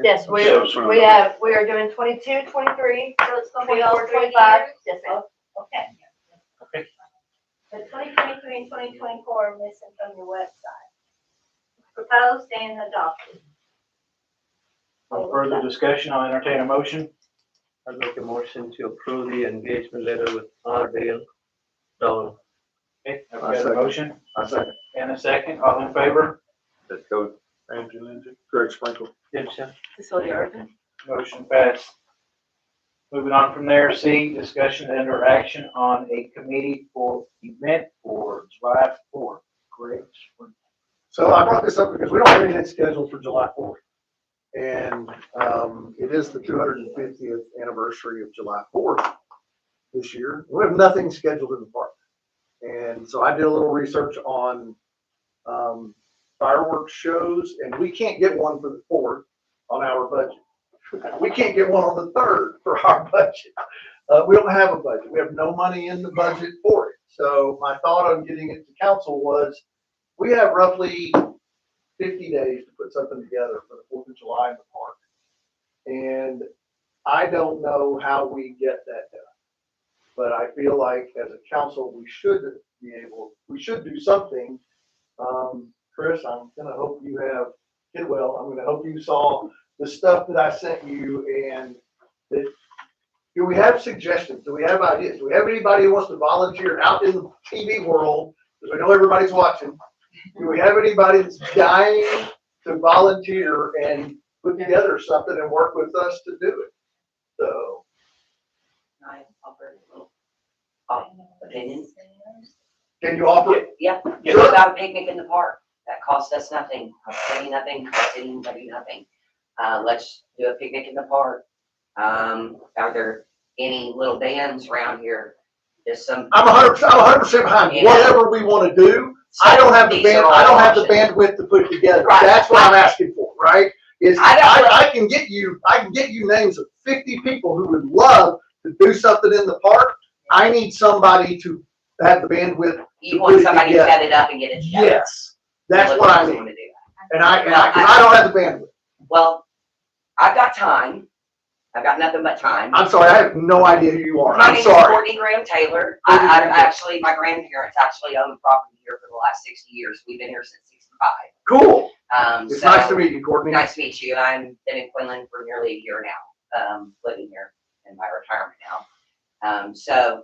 Yes, we are doing 22, 23, So it's gonna be all 24, 3 25. years? Yes, ma'am. Okay. Okay. The 2023 and 2024 are missing from your website. Proposed and adopted. No further discussion, I'll entertain a motion. I'll make a motion to approve the engagement letter with R. Dale Dowell. Okay, I've got a motion I second. and a second, all in favor? Let's go. Andrew Lindsay. Greg Sprinkle. Jim Shem. Cecilia Irvin. Motion passed. Moving on from there, C, discussion and or action on a committee for event for July 4th. Great. So I brought this up because we don't have anything scheduled for July 4th. And it is the 250th anniversary of July 4th this year. We have nothing scheduled in the park. And so I did a little research on fireworks shows, and we can't get one for the 4th on our budget. We can't get one on the 3rd for our budget. We don't have a budget. We have no money in the budget for it. So my thought on getting it to council was, we have roughly 50 days to put something together for the 4th of July in the park. And I don't know how we get that done. But I feel like as a council, we should do something. Chris, I'm gonna hope you have, Kidwell, I'm gonna hope you saw the stuff that I sent you, and that, do we have suggestions? Do we have ideas? Do we have anybody who wants to volunteer out in the TV world? Because I know everybody's watching. Do we have anybody that's dying to volunteer and put together something and work with us to do it? So. I offer a little opinion. Can you offer it? Yeah, Sure. what about a picnic in the park? That costs us nothing, costing nothing, costs anybody nothing. Let's do a picnic in the park. Are there any little bands around here? Just some. I'm 100% behind Yeah. whatever we want to do. I don't have the These are band, all I don't have the options. bandwidth to put it together. Right. That's what I'm asking for, right? Is I know. I can get you names of 50 people who would love to do something in the park. I need somebody to have the bandwidth. You put want it somebody to together. set it up and get it together? Yes, that's Look what I who's need. going to do that. And I Well, don't have the bandwidth. Well, I've got time. I've got nothing but time. I'm sorry, I have no idea who you are. My I'm name is sorry. Courtney Graham Taylor. Courtney I've Graham Taylor. actually, my grandparents actually owned property here for the last 60 years. We've been here since 65. Cool. It's So nice to meet you, Courtney. nice to meet you. I've been in Quinlan for nearly a year now, living here in my retirement now. So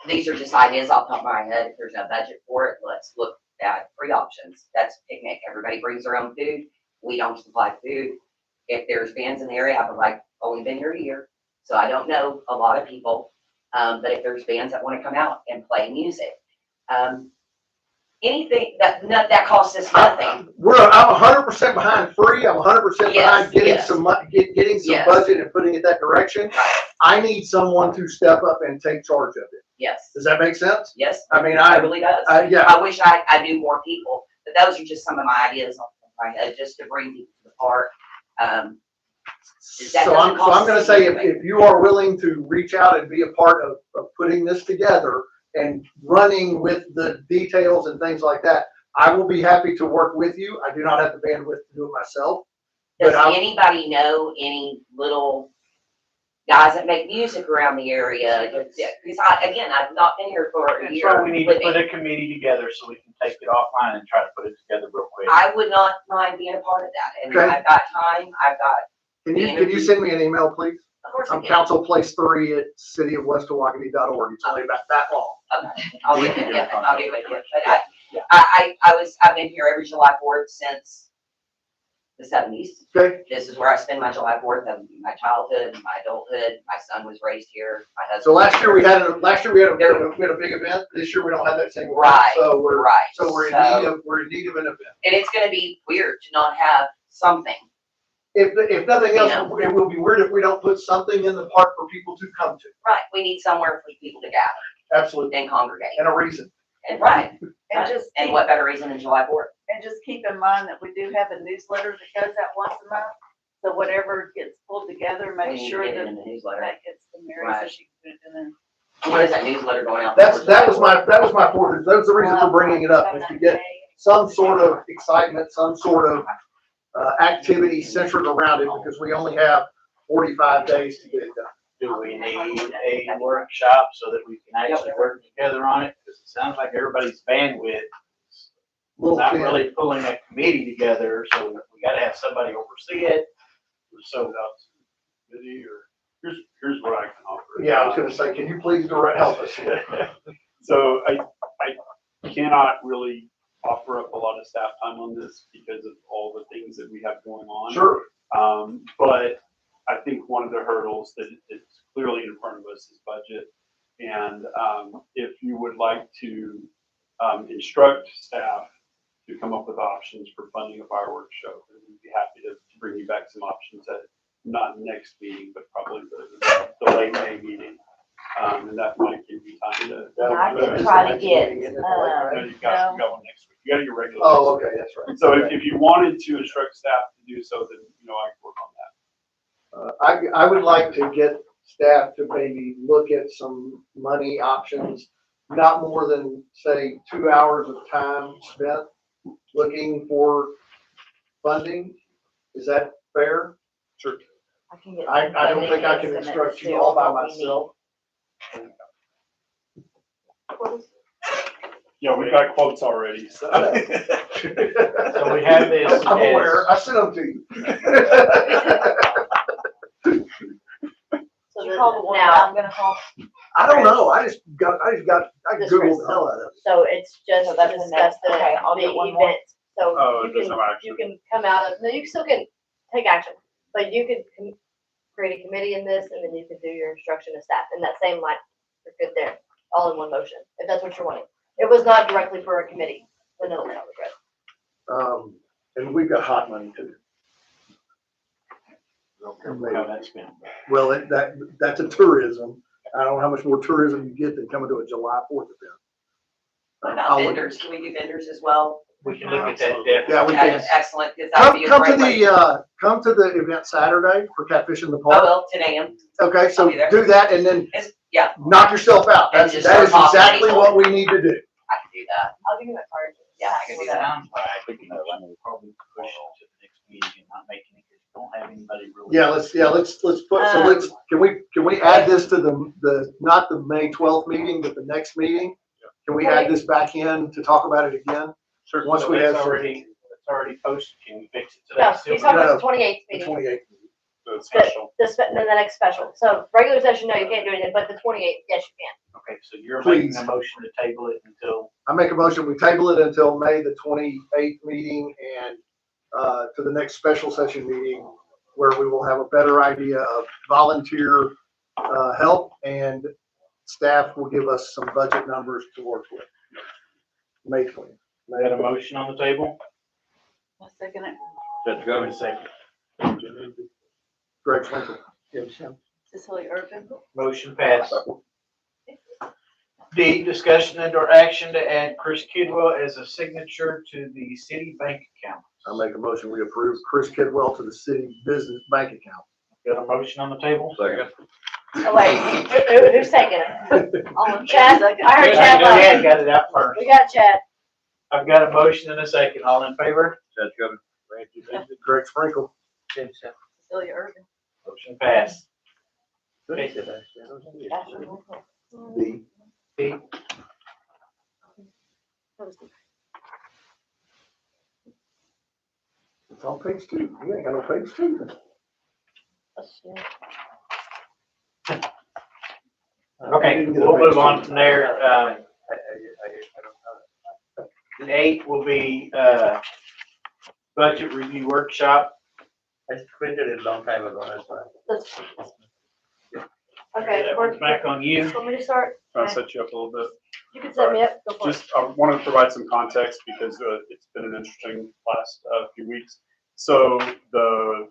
these are just ideas off the top of my head. If there's no budget for it, let's look at 3 options. That's picnic. Everybody brings their own food. We don't supply food. If there's bands in the area, I've like only been here a year, so I don't know a lot of people. But if there's bands that want to come out and play music, anything that costs us nothing. I'm 100% behind free. I'm 100% behind getting some getting some Yes. budget and putting it that direction. I need someone to step up and take charge of it. Yes. Does that make sense? Yes. I mean, it really does. yeah. I wish I knew more people, but those are just some of my ideas off the top of my head, just to bring people to the park. So I'm going to say if you are willing to reach out and be a part of putting this together and running with the details and things like that, I will be happy to work with you. I do not have the bandwidth to do it myself. Does anybody know any little guys that make music around the area? Because I've not been here for a That's year. why we need to put a committee together so we can take it offline and try to put it together real quick. I would not mind being a part of that. And Okay. I've got time. I've got. Can you send me an email, please? Of course I'm I can. council place 3 at cityofwesttawakoni.org. It's only about that long. Okay. I'll get with you. I'll get with you. But I've been here every July 4th since the 70s. Okay. This is where I spend my July 4th of my childhood, my adulthood. My son was raised here. My husband. So last year we had a big event. This year we don't have that same event. Right. So we're Right. we're in need of an event. And it's going to be weird to not have something. If nothing else, it will be weird if we don't put something in the park for people to come to. Right. We need somewhere for people to gather Absolutely. and congregate. And a reason. And right. And just And keep, what better reason than July 4th? and just keep in mind that we do have a newsletter that goes out once a month. So whatever gets pulled together, We make need to sure get it that in the newsletter. that gets to Mary so Right. she can put it in What is that newsletter going out? That was my point. That's the reason for bringing it up, is to get some sort of excitement, some sort of activity centered around it, because we only have 45 days to get it done. Do we need a workshop so that we can actually work together on it? Because it sounds like everybody's bandwidth is not really pulling a committee together, so we gotta have somebody oversee it. So, Here's what I can offer. Yeah, I was gonna say, can you please help us here? So I cannot really offer up a lot of staff time on this because of all the things that we have going on. Sure. But I think one of the hurdles that it's clearly in front of us is budget. And if you would like to instruct staff to come up with options for funding a fireworks show, then we'd be happy to bring you back some options at not next meeting, but probably the late May meeting. And that might give you time to. I can try to get, No, you got one next week. You got your regular. Oh, okay, that's right. So if you wanted to instruct staff to do so, then, I can work on that. I would like to get staff to maybe look at some money options, not more than, say, 2 hours of time spent looking for funding. Is that fair? Sure. I can get. I don't think I can instruct you all by myself. Yeah, we got quotes already, so. So we have this. I'm aware, I sent them to you. So you call the one that I'm gonna call. I don't know, I Googled the hell out of it. So it's just So that's to the discuss next- the okay, I'll get one more. event. So Oh, you there's can, no action. you can come out of, no, you still can take action, but you could create a committee in this, and then you could do your instruction to staff in that same line. You're good there, all in one motion, if that's what you're wanting. It was not directly for a committee, but no, that was good. And we've got hot money too. Don't care how that's spent. Well, that's a tourism. I don't know how much more tourism you get than coming to a July 4th event. What about vendors? Can we do vendors as well? We can look at that definitely. Yeah, we can. Excellent, because that would be a great way. Come to the event Saturday for Catfish in the I Park. will, 10 a.m. Okay, so I'll be there. do that and then Yeah, knock yourself out. And That just is start talking to exactly people. what we need to do. I can do that. I'll give you my card. Yeah, I can do that. Sounds like we can probably push it to the next meeting and not make any, because you don't have anybody really. Let's put, so can we add this to the, not the May 12th meeting, but the next meeting? Can we add this back in to talk about it again? Sure. Once we have It's already posted, can we fix it No, today? you're talking about the 28th The meeting. 28th. the special. And then the next special. So regular session, no, you can't do anything, but the 28th, yes, you can. Okay, so you're Please. making a motion to table it until, I make a motion, we table it until May the 28th meeting and to the next special session meeting where we will have a better idea of volunteer help and staff will give us some budget numbers to work with. May 20th. we got a motion on the table? I'll second it. Judge Go Govan, a second. Greg Sprinkle. Cecilia Urban. Motion passed. D, discussion and or action to add Chris Kidwell as a signature to the city bank account. I make a motion, we approve Chris Kidwell to the city business bank account. Got a motion on the table? second. Oh, wait, who's taking it? Oh, Chad, I heard Chad. Chad got it out first. We got Chad. I've got a motion and a second. All in favor? Judge Govan, Greg Sprinkle. Cecilia Urban. Motion passed. D. D, It's on page 2. You ain't got no page 2. okay, we'll move on from there. And 8 will be, budget review workshop. I printed it a long time ago, that's why. Okay, That one's back on you. Want me to start? I'll set you up a little bit. You can set me up. Go for it. Just, I want to provide some context because it's been an interesting last few weeks. So the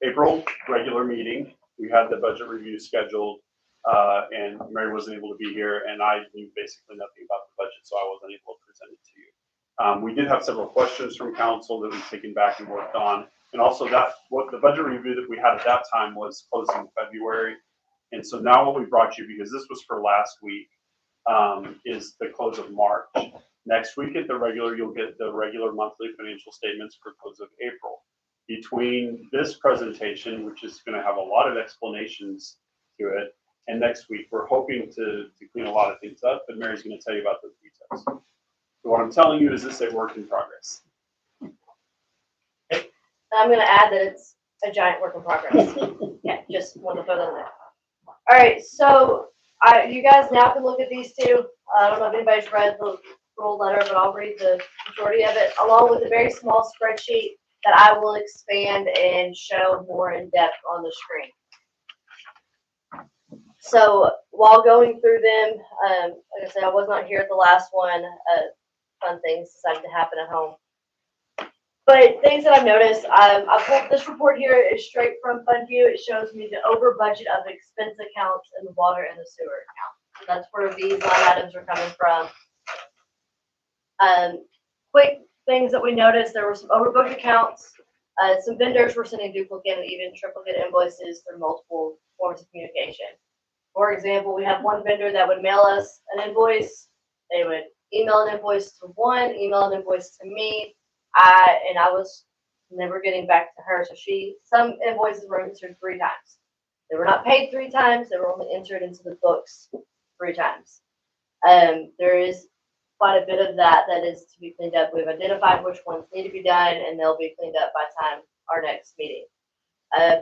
April regular meeting, we had the budget review scheduled, and Mary wasn't able to be here, and I knew basically nothing about the budget, so I wasn't able to present it to you. We did have several questions from council that we've taken back and worked on. And also what the budget review that we had at that time was closing in February. And so now what we brought you, because this was for last week, is the close of March. Next week at the regular, you'll get the regular monthly financial statements for close of April. Between this presentation, which is going to have a lot of explanations to it, and next week, we're hoping to clean a lot of things up, but Mary's going to tell you about those details. So what I'm telling you is this is a work in progress. I'm gonna add that it's a giant work in progress. Yeah, just want to throw that in there. All right, so you guys now can look at these two. I don't know if anybody's read the little letter, but I'll read the majority of it, along with a very small spreadsheet that I will expand and show more in depth on the screen. So while going through them, like I said, I was not here at the last one. Fun things decided to happen at home. But things that I've noticed, I pulled this report here is straight from FundView. It shows me the over budget of expense accounts in the water and the sewer account. That's where these line items are coming from. Quick things that we noticed, there were some overbooked accounts. Some vendors were sending duplicate and even triplicate invoices through multiple forms of communication. For example, we have one vendor that would mail us an invoice. They would email an invoice to one, email an invoice to me. I was never getting back to her. So some invoices were entered 3 times. They were not paid 3 times. They were only entered into the books 3 times. There is quite a bit of that is to be cleaned up. We've identified which ones need to be done, and they'll be cleaned up by time our next meeting.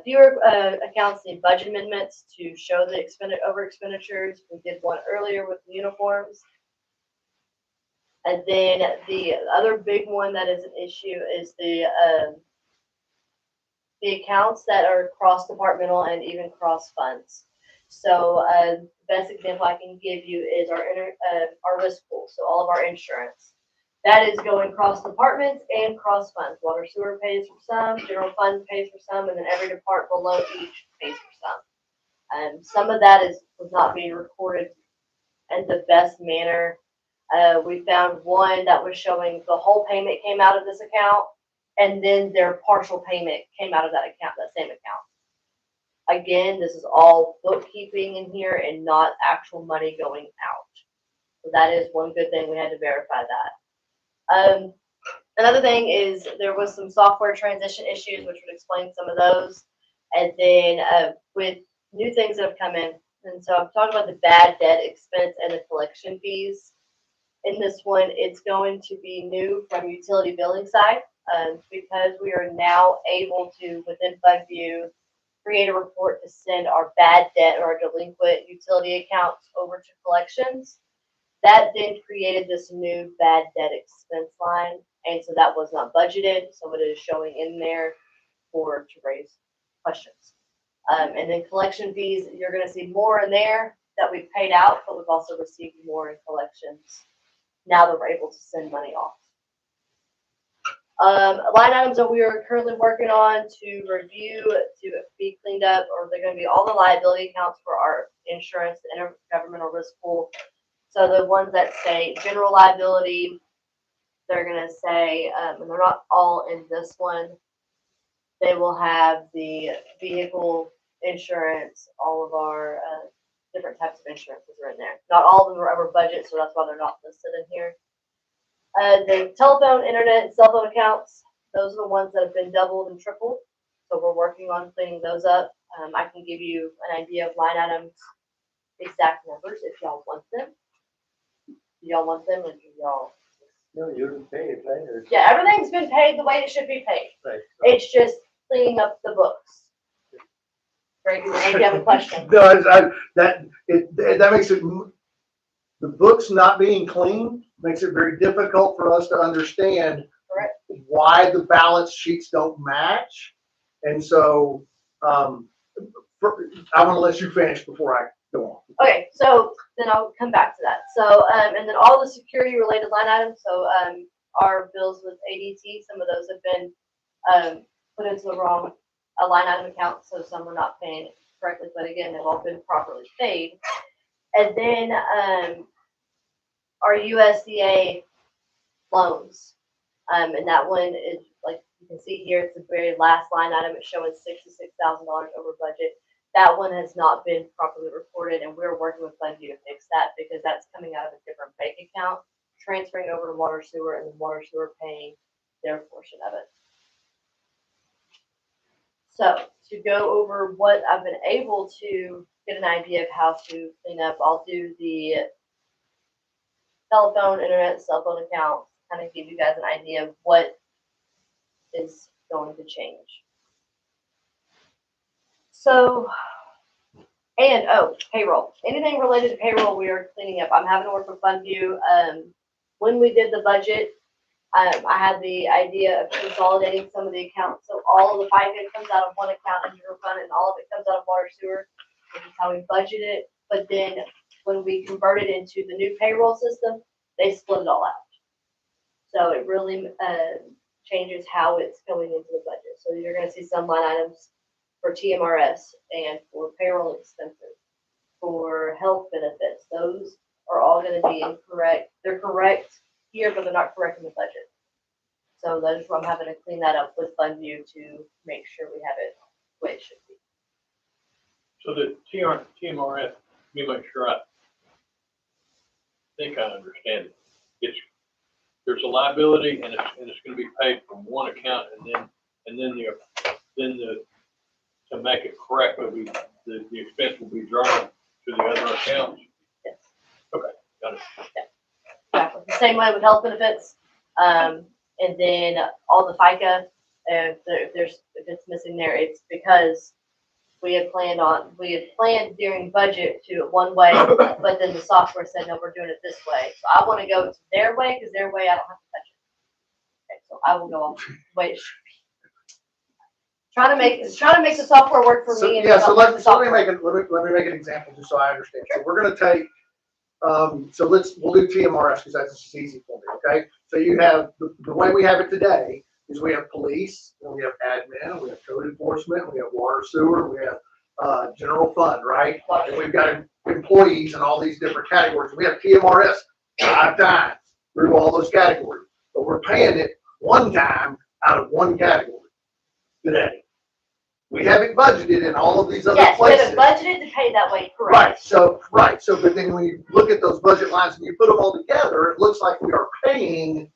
Fewer accounts need budget amendments to show the over expenditures. We did one earlier with the uniforms. And then the other big one that is an issue is the accounts that are cross-departmental and even cross-funds. So best example I can give you is our risk pool. So all of our insurance. That is going cross departments and cross funds. Water sewer pays for some, general fund pays for some, and then every department below each pays for some. Some of that was not being recorded in the best manner. We found one that was showing the whole payment came out of this account, and then their partial payment came out of that account, that same account. Again, this is all bookkeeping in here and not actual money going out. So that is one good thing. We had to verify that. Another thing is there was some software transition issues, which would explain some of those. And then with new things that have come in, and so I'm talking about the bad debt expense and the collection fees. In this one, it's going to be new from utility billing side. because we are now able to, within FundView, create a report to send our bad debt or our delinquent utility accounts over to collections. That then created this new bad debt expense line, and so that was not budgeted, so it is showing in there to raise questions. And then collection fees, you're gonna see more in there that we've paid out, but we've also received more in collections now that we're able to send money off. Line items that we are currently working on to review, to be cleaned up, or they're gonna be all the liability accounts for our insurance, the intergovernmental risk pool. So the ones that say general liability, they're gonna say, and they're not all in this one, they will have the vehicle insurance, all of our different types of insurances are in there. Not all of them are over budget, so that's why they're not listed in here. The telephone, internet, cell phone accounts, those are the ones that have been doubled and tripled. So we're working on cleaning those up. I can give you an idea of line items, exact numbers if y'all want them. Do y'all want them, or do y'all? No, you didn't pay it, right? Yeah, everything's been paid the way it should be paid. Right. It's just cleaning up the books. Greg, you have a question? No, that makes it, the books not being clean makes it very difficult for us to understand Correct. why the balance sheets don't match. And so, I want to let you finish before I go on. Okay, so then I'll come back to that. So, and then all the security related line items, so, our bills with ADT, some of those have been, put into the wrong line item account, so some were not paying correctly, but again, they've all been properly paid. And then, our USDA loans, and that one is, like you can see here, it's the very last line item, it's showing $66,000 over budget. That one has not been properly reported, and we're working with FundView to fix that because that's coming out of a different bank account, transferring over to water sewer, and the water sewer paying their portion of it. So to go over what I've been able to get an idea of how to clean up, I'll do the telephone, internet, cell phone account, kind of give you guys an idea of what is going to change. So, and payroll. Anything related to payroll, we are cleaning up. I'm having to work with FundView. When we did the budget, I had the idea of consolidating some of the accounts. So all of the FICA comes out of one account in your fund, and all of it comes out of water sewer. This is how we budget it. But then when we converted into the new payroll system, they split it all out. So it really changes how it's going into the budget. So you're going to see some line items for TMRS and for payroll expenses, for health benefits. Those are all going to be incorrect. They're correct here, but they're not correct in the budget. So that's why I'm having to clean that up with FundView to make sure we have it the way it should be. So the TMRS, let me make sure I think I understand it. There's a liability and it's going to be paid from one account, and then to make it correct, the expense will be drawn to the other accounts. Yes. Okay, got it. Yeah. Exactly. The same way with health benefits, and then all the FICA. If it's missing there, it's because we had planned during budget to it one way, but then the software said, no, we're doing it this way. So I want to go to their way, because their way I don't have to touch it. Okay, so I will go on the way it should be. Trying to make the software work for me. Yeah, so let me make an example just so I understand. So we're gonna take, we'll do TMRS because that's just easy for me, okay? So you have, the way we have it today is we have police, and we have admin, we have code enforcement, we have water sewer, we have general fund, right? And we've got employees in all these different categories. We have TMRS 5 times through all those categories, but we're paying it one time out of one category today. We haven't budgeted in all of these other places. Yes, we haven't budgeted to pay that way, correct. Right, so, but then when you look at those budget lines and you put them all together, it looks like we are paying.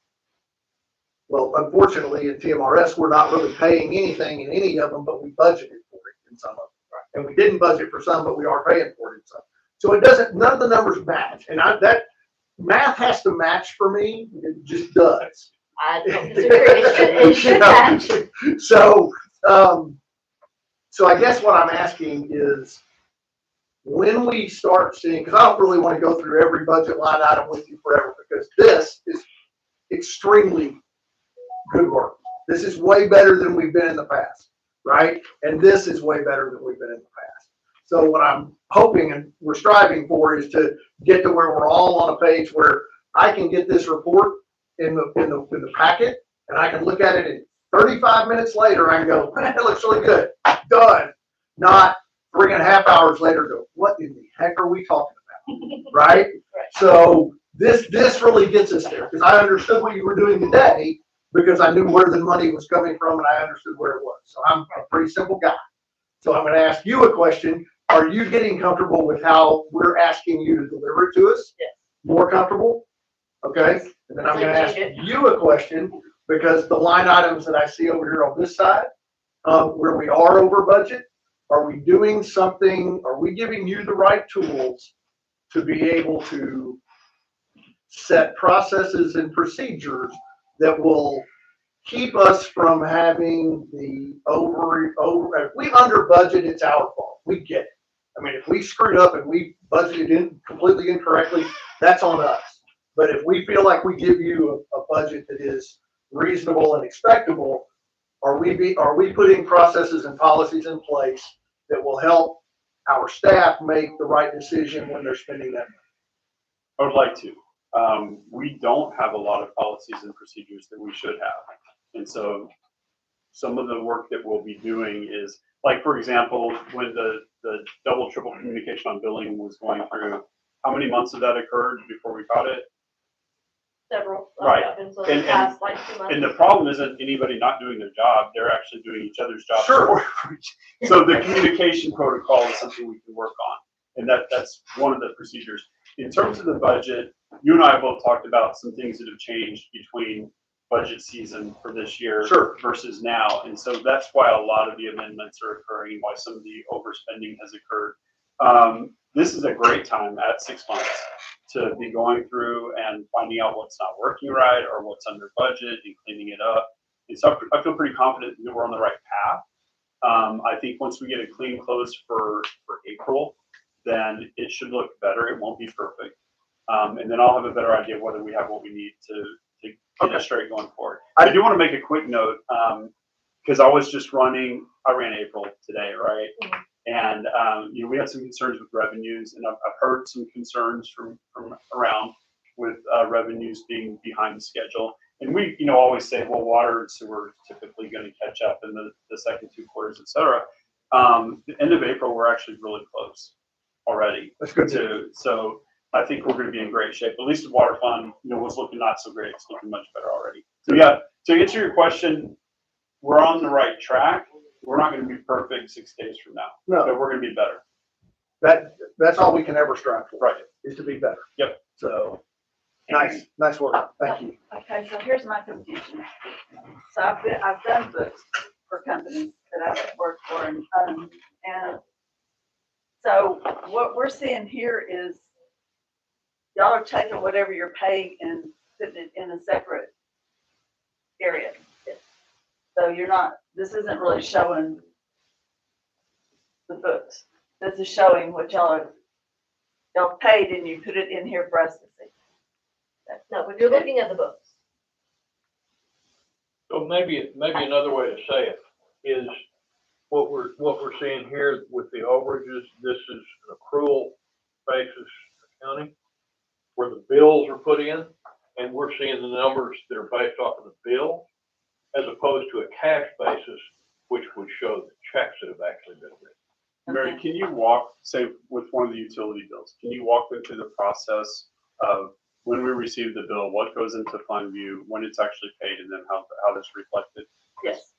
Well, unfortunately, in TMRS, we're not really paying anything in any of them, but we budgeted for it in some of them. Right. And we didn't budget for some, but we are paying for it in some. So it doesn't, none of the numbers match. And that math has to match for me. It just does. I don't disagree. It should match. So, so I guess what I'm asking is, when we start seeing, because I don't really want to go through every budget line item with you forever, because this is extremely good work. This is way better than we've been in the past, right? And this is way better than we've been in the past. So what I'm hoping and we're striving for is to get to where we're all on a page where I can get this report in the packet, and I can look at it in 35 minutes later and go, it looks really good, done. Not 3.5 hours later, go, what in the heck are we talking about, right? So this really gets us there, because I understood what you were doing today, because I knew where the money was coming from and I understood where it was. So I'm a pretty simple guy. So I'm going to ask you a question. Are you getting comfortable with how we're asking you to deliver it to us? Yes. More comfortable? Okay. And then I'm going to ask you a question, because the line items that I see over here on this side, where we are over budget, are we doing something? Are we giving you the right tools to be able to set processes and procedures that will keep us from having the if we under budget, it's our fault. We get it. I mean, if we screwed up and we budgeted in completely incorrectly, that's on us. But if we feel like we give you a budget that is reasonable and expectable, are we putting processes and policies in place that will help our staff make the right decision when they're spending that money? I would like to. We don't have a lot of policies and procedures that we should have. And so some of the work that we'll be doing is, like, for example, when the double, triple communication on billing was going through, how many months of that occurred before we caught it? Several. Right. Up until the past, like 2 months. And the problem isn't anybody not doing their job, they're actually doing each other's jobs. Sure. So the communication protocol is something we can work on. And that's one of the procedures. In terms of the budget, you and I have both talked about some things that have changed between budget season for this year versus now. And so that's why a lot of the amendments are occurring, why some of the overspending has occurred. This is a great time at 6 months to be going through and finding out what's not working right or what's under budget and cleaning it up. And so I feel pretty confident that we're on the right path. I think once we get a clean close for April, then it should look better. It won't be perfect. And then I'll have a better idea of whether we have what we need to get it straight going forward. I do want to make a quick note, because I ran April today, right? And we had some concerns with revenues, and I've heard some concerns from around with revenues being behind the schedule. And we, always say, well, water and sewer are typically going to catch up in the second 2 quarters, et cetera. The end of April, we're actually really close already. That's good too. So I think we're going to be in great shape. At least the water fund, was looking not so great. It's looking much better already. So yeah, to answer your question, we're on the right track. We're not going to be perfect 6 days from now. No. But we're going to be better. That's all we can ever strive for. Right. Is to be better. Yep. So nice work. Thank you. Okay, so here's my confusion. So I've done books for companies that I've worked for, and so what we're seeing here is y'all are taking whatever you're paying and putting it in a separate area. So this isn't really showing the books. This is showing what y'all paid, and you put it in here for us to see. No, but you're looking at the books. So maybe another way to say it is what we're seeing here with the overages. This is an accrual basis accounting where the bills are put in, and we're seeing the numbers that are based off of the bill, as opposed to a cash basis, which would show the checks that have actually been written. Mary, can you say with one of the utility bills, can you walk them through the process of when we receive the bill, what goes into fund view, when it's actually paid, and then how that's reflected? Yes.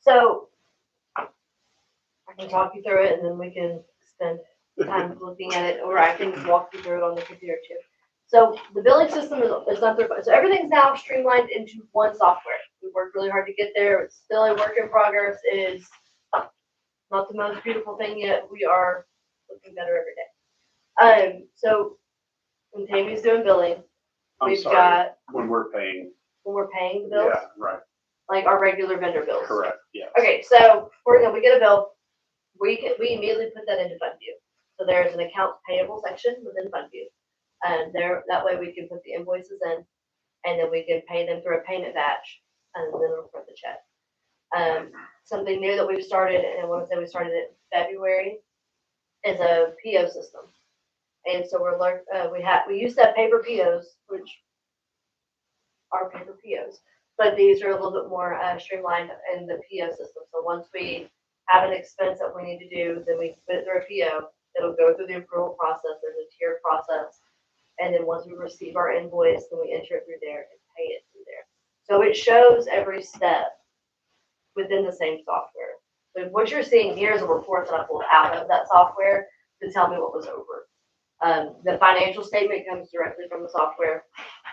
So I can talk you through it, and then we can spend time looking at it, or I can walk you through it on the computer too. So the billing system is not there, so everything's now streamlined into one software. We worked really hard to get there. It's still a work in progress. It is not the most beautiful thing yet. We are looking better every day. So when Tammy's doing billing, I'm we've sorry, got when we're paying. when we're paying the bills, Yeah, right, like our regular vendor bills. correct, yeah. Okay, so for example, we get a bill, we immediately put that into fund view. So there's an accounts payable section within fund view. And there, that way we can put the invoices in, and then we can pay them through a payment batch, and then it'll print the check. Something new that we've started, and I want to say we started it in February, is a PO system. And so we used to have paper POs, which are paper POs, but these are a little bit more streamlined in the PO system. So once we have an expense that we need to do, then we put it through a PO. It'll go through the approval process. There's a tiered process. And then once we receive our invoice, then we enter it through there and pay it through there. So it shows every step within the same software. So what you're seeing here is a report that I pulled out of that software to tell me what was over. The financial statement comes directly from the software,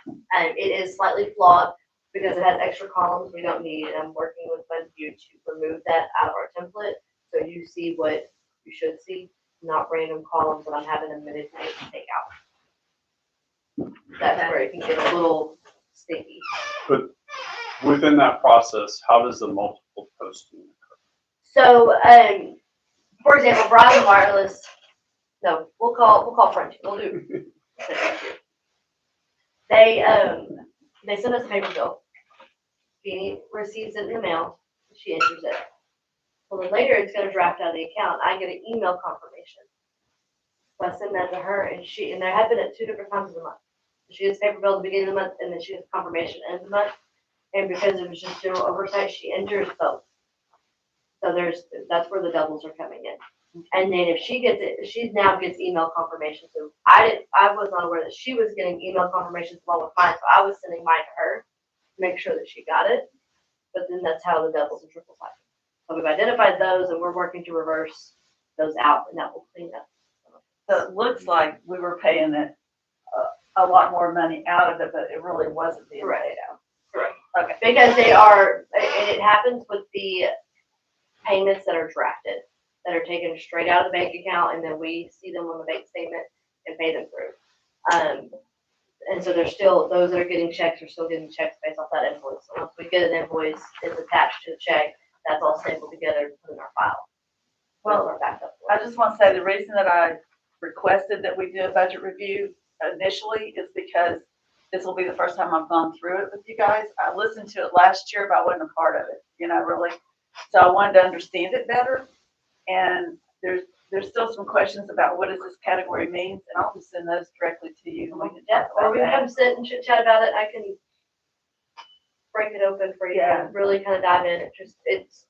and it is slightly flawed because it has extra columns we don't need. And I'm working with FundView to remove that out of our template, so you see what you should see, not random columns that I'm having to manipulate to take out. That's where it can get a little sticky. But within that process, how does the multiple posting occur? So, for example, Verizon Wireless. No, we'll call Frontier. We'll do. They send us a paper bill. She receives it in the mail. She enters it. Well, then later it's going to draft out of the account. I get an email confirmation. So I send that to her, and there have been at 2 different times of the month. She gets paper bill at the beginning of the month, and then she gets confirmation at the end of the month. And because it was just general oversight, she enters both. So that's where the doubles are coming in. And then if she gets it, she now gets email confirmation. So I was not aware that she was getting email confirmations along with mine. So I was sending mine to her to make sure that she got it. But then that's how the doubles and triples happen. So we've identified those, and we're working to reverse those out, and that will clean up. So it looks like we were paying it a lot more money out of it, but it really wasn't being paid out. Correct. Okay. Because they are, and it happens with the payments that are drafted, that are taken straight out of the bank account, and then we see them on the bank statement and pay them through. And so they're still, those that are getting checks are still getting checks based off that invoice. So once we get an invoice, it's attached to the check, that's all stapled together and put in our file. Well, Our backup. I just want to say the reason that I requested that we do a budget review initially is because this will be the first time I've gone through it with you guys. I listened to it last year, but I wasn't a part of it, really. So I wanted to understand it better. And there's still some questions about what does this category means, and I'll just send those directly to you. And we can Yeah, talk or about we can that. come sit and chit chat about it. I can break it open for you and really kind of dive in. It's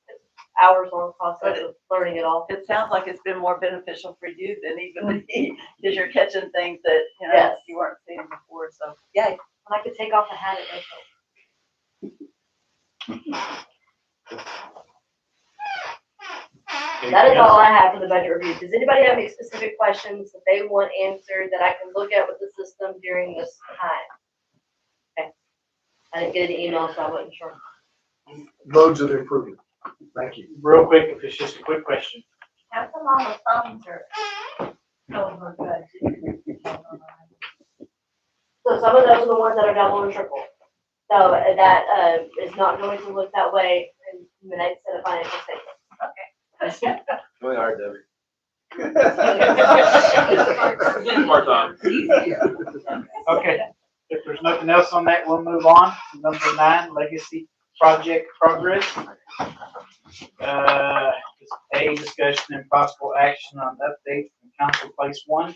hours long process of learning it all. It sounds like it's been more beneficial for you than even me, because you're catching things that Yes. you weren't seeing before. So yeah, When I could take off the hat, it does help. That is all I have for the budget review. Does anybody have any specific questions that they want answered that I can look at with the system during this time? Okay. I didn't get an email, so I wasn't sure. Loads of improvement. Thank you. Real quick, if it's just a quick question. How come all the phones are over budget? So some of those are the ones that are double and triple. So that is not going to look that way in the next set of financial statements. Really hard, Debbie. Part time. Okay, if there's nothing else on that, we'll move on to number 9, legacy project progress. It's a discussion and possible action on update from Council Place 1.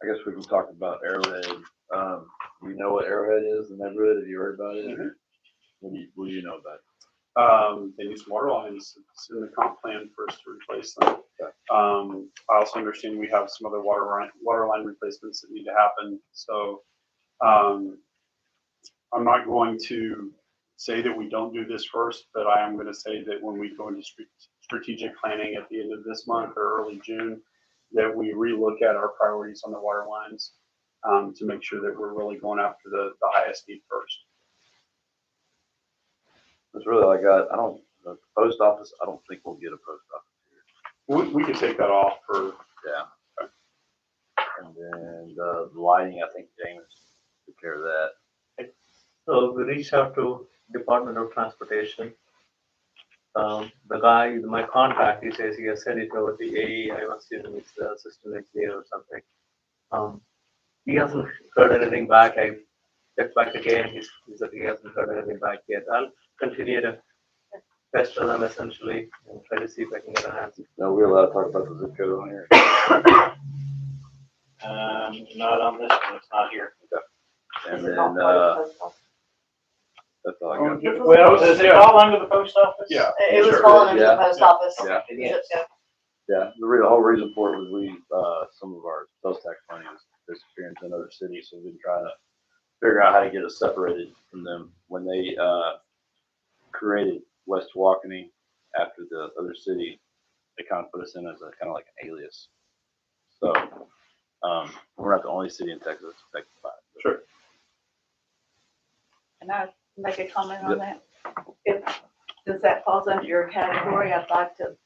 I guess we can talk about Arrowhead. Do you know what Arrowhead is, the neighborhood? Have you heard about it? Mhm. What do you know about it? They need some water lines. It's in the comp plan for us to replace them. I also understand we have some other water line replacements that need to happen. So, I'm not going to say that we don't do this first, but I am going to say that when we go into strategic planning at the end of this month or early June, that we relook at our priorities on the water lines, to make sure that we're really going after the highest need first. That's really all I got. The post office, I don't think we'll get a post office here. We could take that off for, Yeah. And then the lighting, I think James took care of that. So we reached out to Department of Transportation. The guy, my contact, he says he has sent it over to AE. I'm assuming it's the assistant engineer or something. He hasn't heard anything back. I checked back again. He said he hasn't heard anything back yet. I'll continue to pester them essentially and try to see if I can get an answer. No, we're allowed to talk about the zip code on here. Not on this one, it's not here. And Is it then, not part of the post office? that's all I got. Well, does it fall under the post office? Yeah. It was Sure. falling under Yeah. the post office. Yeah. Yes. Yeah, the whole reason for it was some of our sales tax money was disappearing to another city, so we've been trying to figure out how to get us separated from them. When they, created West Tawakoni after the other city, they kind of put us in as a kind of like an alias. So, we're not the only city in Texas affected by it. Sure. Can I make a comment on that? Since that falls under your category, I'd like to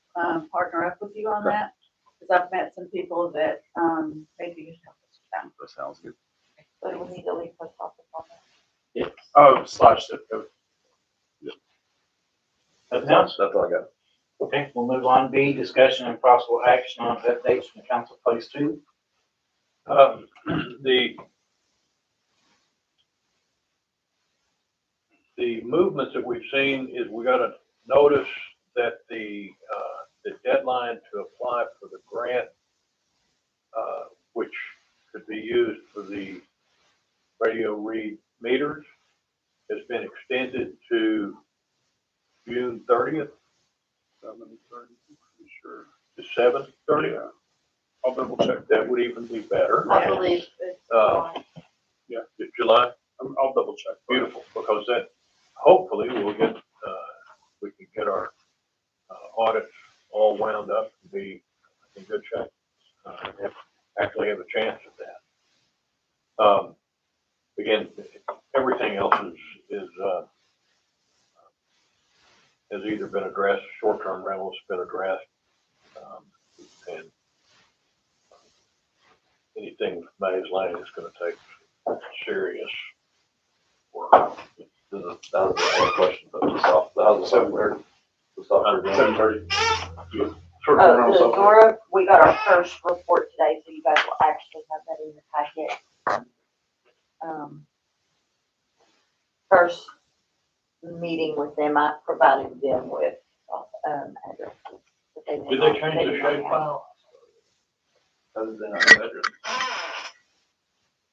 partner up with you on Okay. that. Because I've met some people that maybe you help us with that. That sounds good. So do we need to leave post office on there? Oh, slash zip code. Nothing else? That's all I got. Okay, we'll move on. B, discussion and possible action on updates from council place 2. The movements that we've seen is we got a notice that the deadline to apply for the grant, which could be used for the radio read meters, has been extended to June 30th. 7:30, sure. To 7:30. Yeah. I'll double check. That would even be better. I believe it's fine. Yeah, July. I'll double check. Beautiful, because that, hopefully, we'll get, we can get our audits all wound up and be in good shape. Actually have a chance at that. Again, everything else is has either been addressed, short-term rentals been addressed, and anything with Mays Lane is gonna take serious work. That was the one question, but the software. The software. 7:30. Short-term rental software. Dora, we got our first report today, so you guys will actually have that in your packet. First meeting with them, I provided them with, addresses. but Did did they not- change they the did not shape? have- Other than our address.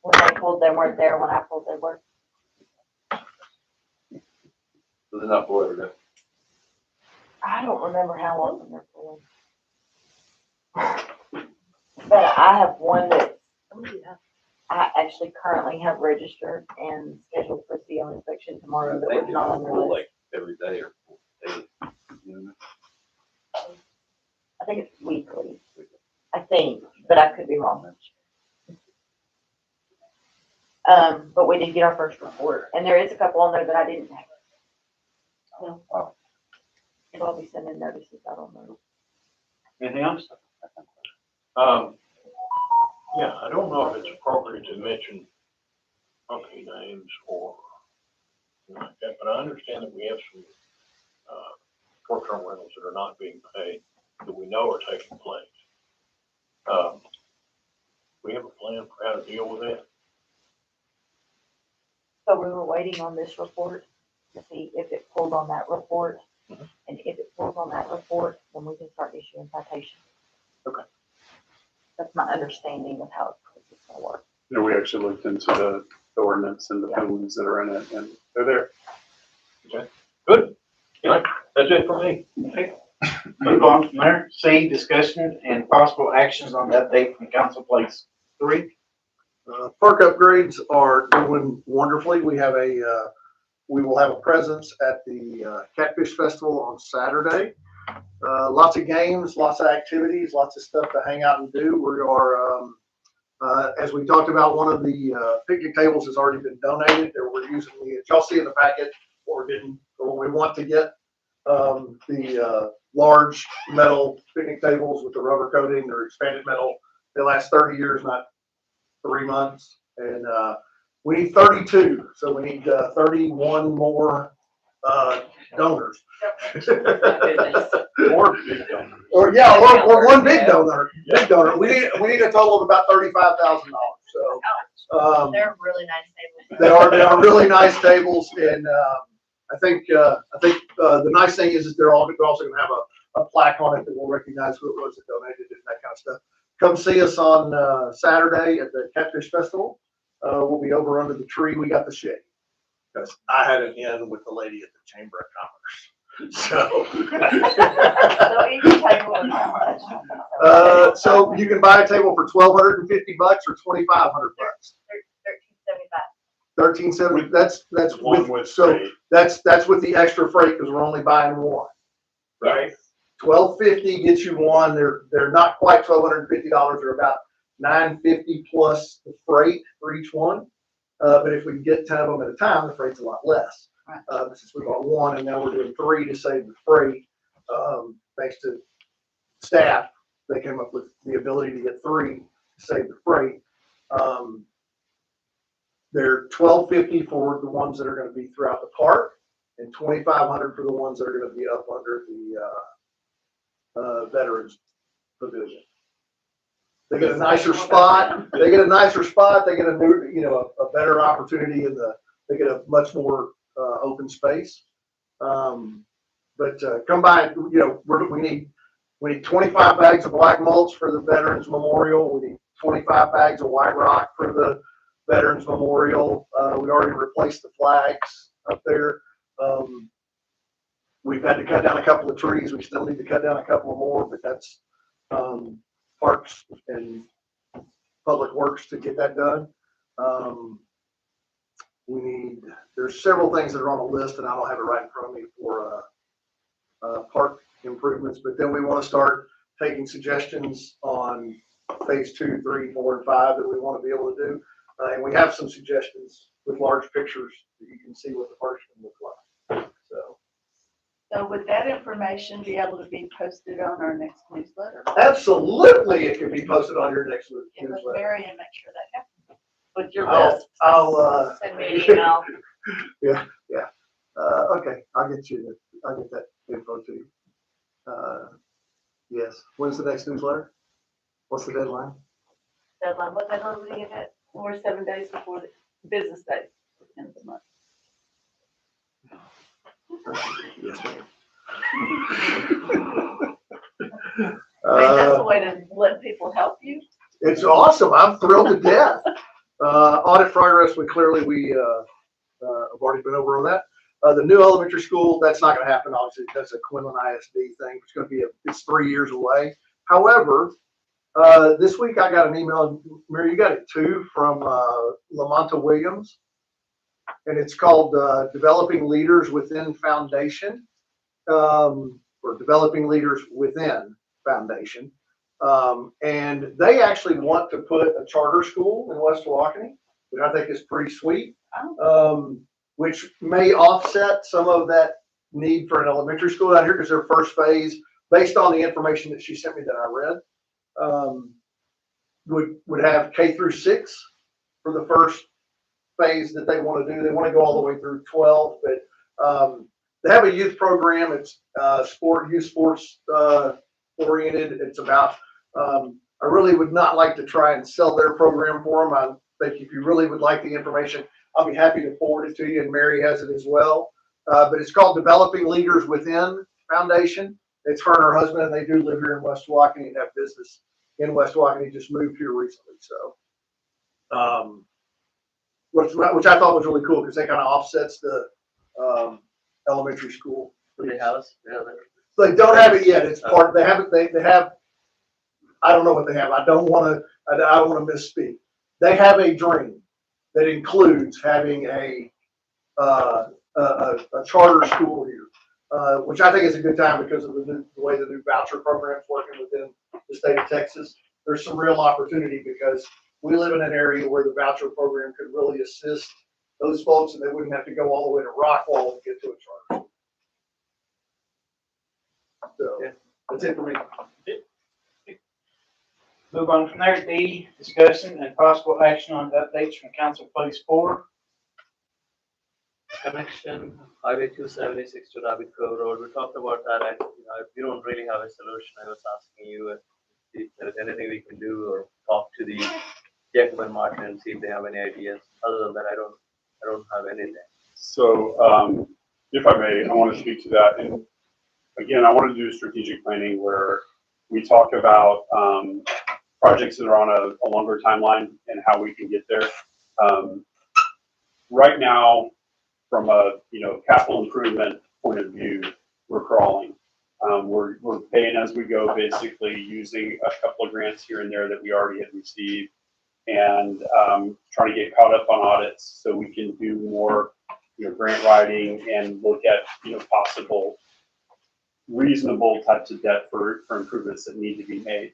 When they pulled, they weren't there, when I pulled, they were. So they're not for it, I don't remember how long they're pulling. But I have one that I actually currently have registered and scheduled for CO inspection tomorrow that was not on the list. like every day or daily. You know? I think it's weekly, I think, but I could be wrong. But we did get our first report, and there is a couple on there that I didn't have. So, Wow. if I'll be sending notices, I don't know. Anything else? Yeah, I don't know if it's appropriate to mention company names or something like that, but I understand that we have some, short-term rentals that are not being paid, that we know are taking place. We have a plan for how to deal with that. So we were waiting on this report to see if it pulled on that report. Mhm. And if it pulls on that report, then we can start issuing citations. Okay. That's my understanding of how it's gonna work. You know, we actually looked into the ordinance and the penalties that are in it, and they're there. Good. Yeah, that's it for me. Okay. Move on from there. C, discussion and possible actions on the update from council place 3. Park upgrades are doing wonderfully. We will have a presence at the Catfish Festival on Saturday. Lots of games, lots of activities, lots of stuff to hang out and do. We are, as we talked about, one of the picnic tables has already been donated. We're using y'all see in the packet, or we want to get the large metal picnic tables with the rubber coating. They're expanded metal. They last 30 years, not 3 months. And, we need 32, so we need, 31 more, donors. Or big donors. Or, yeah, or one big donor, big donor. We need a total of about $35,000, so, They're really nice tables. they are really nice tables, and, I think the nice thing is they're also gonna have a plaque on it that will recognize who it was that donated and that kind of stuff. Come see us on, Saturday at the Catfish Festival. We'll be over under the tree. We got the shade. Because I had an in with the lady at the Chamber of Commerce. So. So each table is how much? So you can buy a table for $1,250 or $2,500. $13.75. $13.70. That's One with with so freight. that's with the extra freight because we're only buying one. Right. $1,250 gets you one. They're not quite $1,250. They're about $950 plus the freight for each one. But if we get 10 of them at a time, the freight's a lot less. Right. Since we bought one and now we're doing 3 to save the freight, thanks to staff, they came up with the ability to get 3 to save the freight. They're $1,250 for the ones that are going to be throughout the park, and $2,500 for the ones that are going to be up under the Veterans Pavilion. They get a nicer spot. They get a nicer spot. They get a new, a better opportunity they get a much more open space. But come by. We need 25 bags of black mulch for the Veterans Memorial. We need 25 bags of white rock for the Veterans Memorial. We already replaced the flags up there. We've had to cut down a couple of trees. We still need to cut down a couple more, but that's Parks and Public Works to get that done. There's several things that are on the list, and I don't have it right in front of me for park improvements, but then we want to start taking suggestions on phase 2, 3, 4, and 5 that we want to be able to do. And we have some suggestions with large pictures that you can see what the parks can look like. So would that information be able to be posted on our next newsletter? Absolutely, it can be posted on your next Get with newsletter. Mary and make sure that happens. With your I'll- list. I'll, Send me an email. Okay, I'll get that info to you. Yes. When's the next newsletter? What's the deadline? Deadline, what deadline did you get? Or 7 days before the business day, end of the month. Yes, ma'am. I mean, that's a way to let people help you. It's awesome. I'm thrilled to death. Audit progress, we have already been over on that. The new elementary school, that's not going to happen. Obviously, that's a Quinlan ISD thing. It's going to be it's 3 years away. However, this week I got an email, Mary, you got it too, from Lamonta Williams, and it's called Developing Leaders Within Foundation, or Developing Leaders Within Foundation. And they actually want to put a charter school in West Tawakoni, which I think is pretty sweet, which may offset some of that need for an elementary school out here because their first phase, based on the information that she sent me that I read, would have K through 6 for the first phase that they want to do. They want to go all the way through 12, but they have a youth program. It's youth sports oriented. It's about, I really would not like to try and sell their program for them. I think if you really would like the information, I'll be happy to forward it to you, and Mary has it as well. But it's called Developing Leaders Within Foundation. It's her and her husband, and they do live here in West Tawakoni and have business in West Tawakoni. Just moved here recently, so which I thought was really cool because they kind of offsets the elementary school. The house, yeah. They don't have it yet. It's part. They haven't. They have. I don't know what they have. I don't want to misspeak. They have a dream that includes having a charter school here, which I think is a good time because of the way the new voucher program is working within the state of Texas. There's some real opportunity because we live in an area where the voucher program could really assist those folks, and they wouldn't have to go all the way to Rockwall to get to a charter. So that's it for me. Move on from there. D, discussion and possible action on updates from Council Place 4. Connection, Highway 276 to Rabbit Cove Road, we talked about that, if you don't really have a solution, I was asking you if there's anything we can do or talk to the Jacob and Martin and see if they have any ideas. Other than that, I don't have anything. So, if I may, I want to speak to that. And again, I want to do strategic planning where we talk about, projects that are on a longer timeline and how we can get there. Right now, from a, capital improvement point of view, we're crawling. We're paying as we go, basically using a couple of grants here and there that we already had received, and trying to get caught up on audits so we can do more, grant writing and look at, possible reasonable types of debt for improvements that need to be made.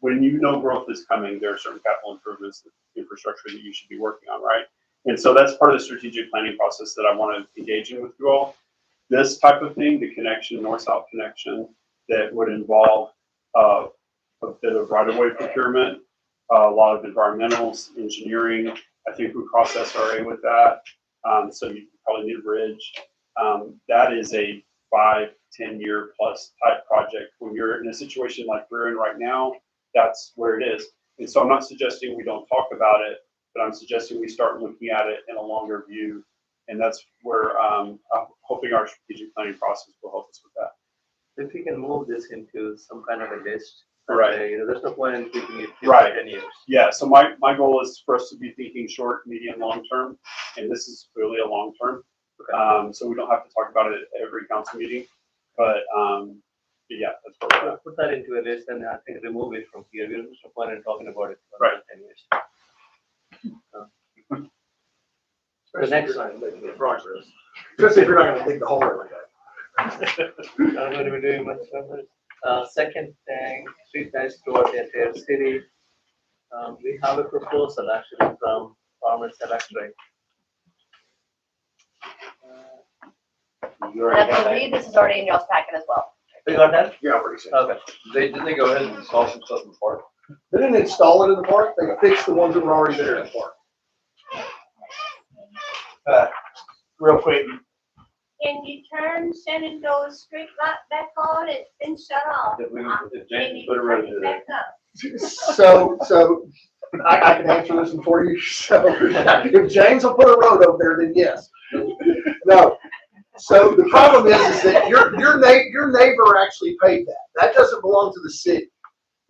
When growth is coming, there are certain capital improvements, infrastructure that you should be working on, right? And so that's part of the strategic planning process that I want to engage in with you all. This type of thing, the connection, north-south connection, that would involve a bit of right-of-way procurement, a lot of environmentals, engineering. I think we cross SRA with that. So you probably need a bridge. That is a 5-10 year plus type project. When you're in a situation like we're in right now, that's where it is. And so I'm not suggesting we don't talk about it, but I'm suggesting we start looking at it in a longer view. And that's where I'm hoping our strategic planning process will help us with that. If we can move this into some kind of a list. Right. There's no point in keeping it Right. 10 years. Yeah, so my goal is for us to be thinking short, medium, long term, and this is clearly a long term. Okay. So we don't have to talk about it at every council meeting, but yeah, that's where we're at. Put that into a list and I think remove it from here. There's no point in talking about it for Right. 10 years. The next time making progress. Especially if you're not gonna dig the hole every day. I'm going to be doing much numbers. Second thing, street lights throughout the entire city. We have a proposal actually from Farmers Electric. You already And I got that? believe this is already in y'all's packet as well. We got that? Yeah, pretty soon. Okay. Didn't they go ahead and install some stuff in the park? They didn't install it in the park, they fixed the ones that were already there in the park. Real quick, Can you turn Shenandoah street light back on? It's been shut off. If Can James you put a turn road it to there. back up? So I can answer this one for you. So if James will put a road over there, then yes. No. So the problem is that your neighbor actually paid that. That doesn't belong to the city.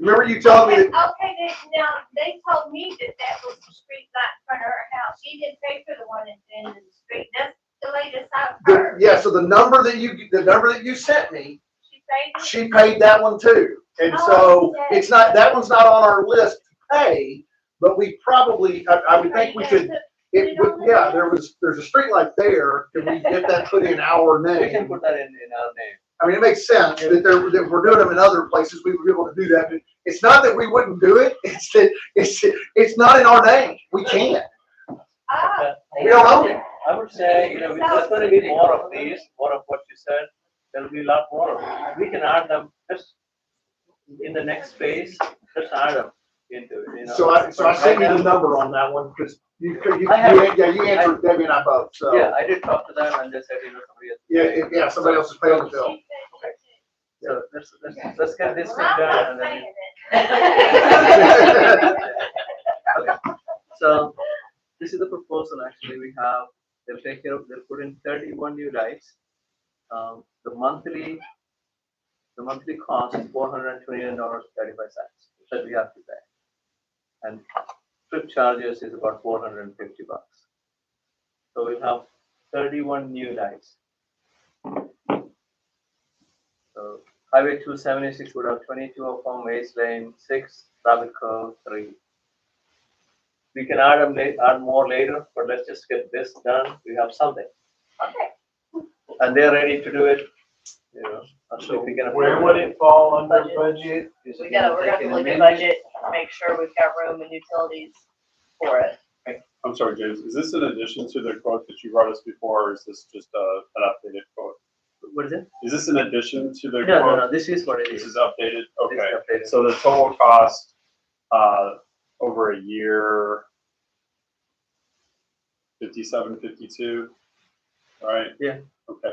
Remember you told me that. Okay, now, they told me that was the street light in front of her house. She didn't pay for the one at the end of the street. That's the latest I've heard. Yeah, so the number that you sent me, She paid it? she paid that one too. And so Oh, okay. it's not, that one's not on our list to pay, but we probably, I would think we could, yeah, there's a street light there. Can we get that put in our We can name? put that in our name. I mean, it makes sense that that we're doing them in other places. We would be able to do that. But it's not that we wouldn't do it. It's that it's not in our name. We can't. Ah, We don't own it. I would say, there's going to be more of these, more of what you said. There'll be a lot more of them. We can add them just in the next phase, just add them into it, So I sent you the number on that one because you answered Debbie and I both. So Yeah, I did talk to them and they said, somebody else. yeah, somebody else is paying the bill. she paid it too. So let's get this Well, thing I'm done not and then. saying it. Okay. So this is the proposal actually we have. They'll put in 31 new lights. The monthly cost is $429.35 that we have to pay. And trip charges is about $450. So we have 31 new lights. So Highway 276 would have 22 of them, Waste Lane 6, Rabbit Cove 3. We can add more later, but let's just get this done. We have something. Okay. And they're ready to do it, So if we can. where would it fall under budget? Is it We're gonna have to look at budget, make sure we've got room and utilities for it. I'm sorry, James, is this in addition to the quote that you brought us before, or is this just an updated quote? What is it? Is this in addition to the? No, this is what it This is. is updated, This is okay. updated. So the total cost, over a year, 57, 52, right? Yeah. Okay.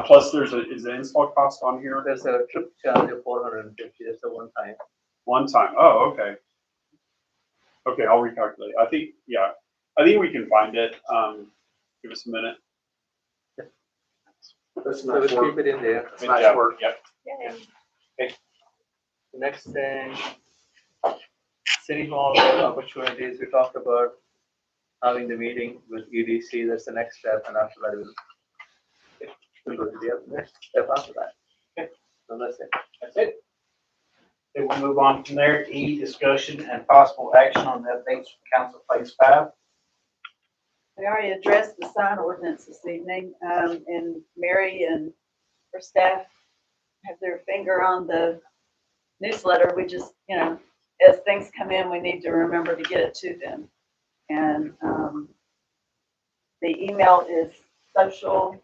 Plus is the install cost on here? There's a trip charge of 450, that's the one time. One time, oh, okay. Okay, I'll recalculate. I think we can find it. Give us a minute. That's So we'll nice work. keep it in there. That's nice work. Yep. Next thing, City Hall opportunities, we talked about having the meeting with EDC, that's the next step, and after that we'll go to the next step after that. Okay. So that's it. That's it. Then we'll move on from there to E, discussion and possible action on the updates from Council Place 5. We already addressed the sign ordinance this evening, and Mary and her staff have their finger on the newsletter. We just, as things come in, we need to remember to get it to them. And, the email is social,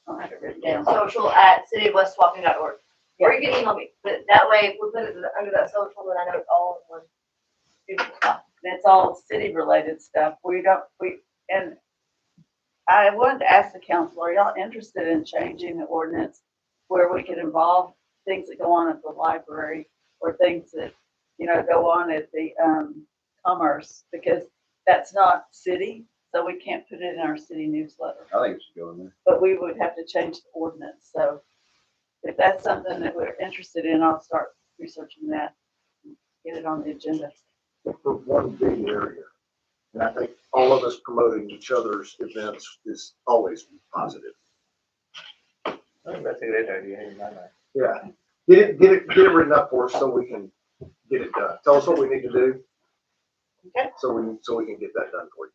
I don't have it written down. social@cityofwestwalking.org. Or you can email me, but that way, if we put it under that social, then I know it's all in one. beautiful spot. It's all city-related stuff. And I wanted to ask the council, are y'all interested in changing the ordinance where we could involve things that go on at the library or things that, go on at the, commerce? Because that's not city, so we can't put it in our city newsletter. I think it should go in there. But we would have to change the ordinance. So if that's something that we're interested in, I'll start researching that, get it on the agenda. For one big area. And I think all of us promoting each other's events is always positive. I think that's a great idea in my mind. Yeah. Get it written up for us so we can get it done. Tell us what we need to do. Okay. So we can get that done for you.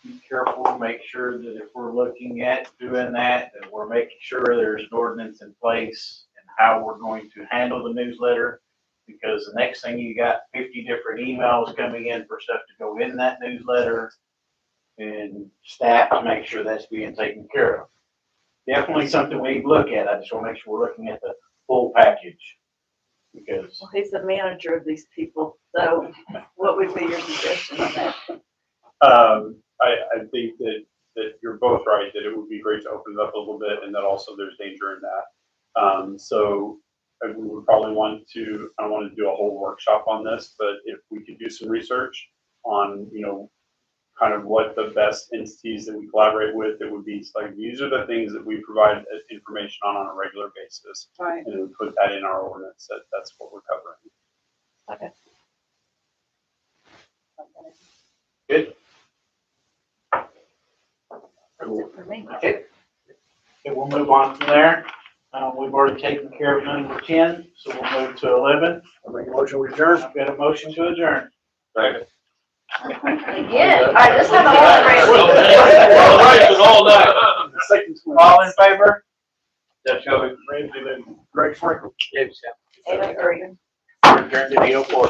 Be careful, make sure that if we're looking at doing that we're making sure there's an ordinance in place and how we're going to handle the newsletter. Because the next thing you got 50 different emails coming in for stuff to go in that newsletter and staff to make sure that's being taken care of. Definitely something we need to look at. I just want to make sure we're looking at the full package. Because Well, he's the manager of these people. So what would be your suggestion on that? I think that you're both right, that it would be great to open it up a little bit and that also there's danger in that. So we would probably I don't want to do a whole workshop on this, but if we could do some research on, kind of what the best entities that we collaborate with, it would be like, these are the things that we provide information on a regular basis. Right. And we put that in our ordinance, that's what we're covering. Okay. good. That's it for me. Okay. Okay, we'll move on from there. We've already taken care of number 10, so we'll move to 11. I'll make a motion, we adjourn. I've got a motion to adjourn. Again, all right, this time I All night. All in favor? That's how it. Greg Sprinkle. want to agree. Turn to the 04.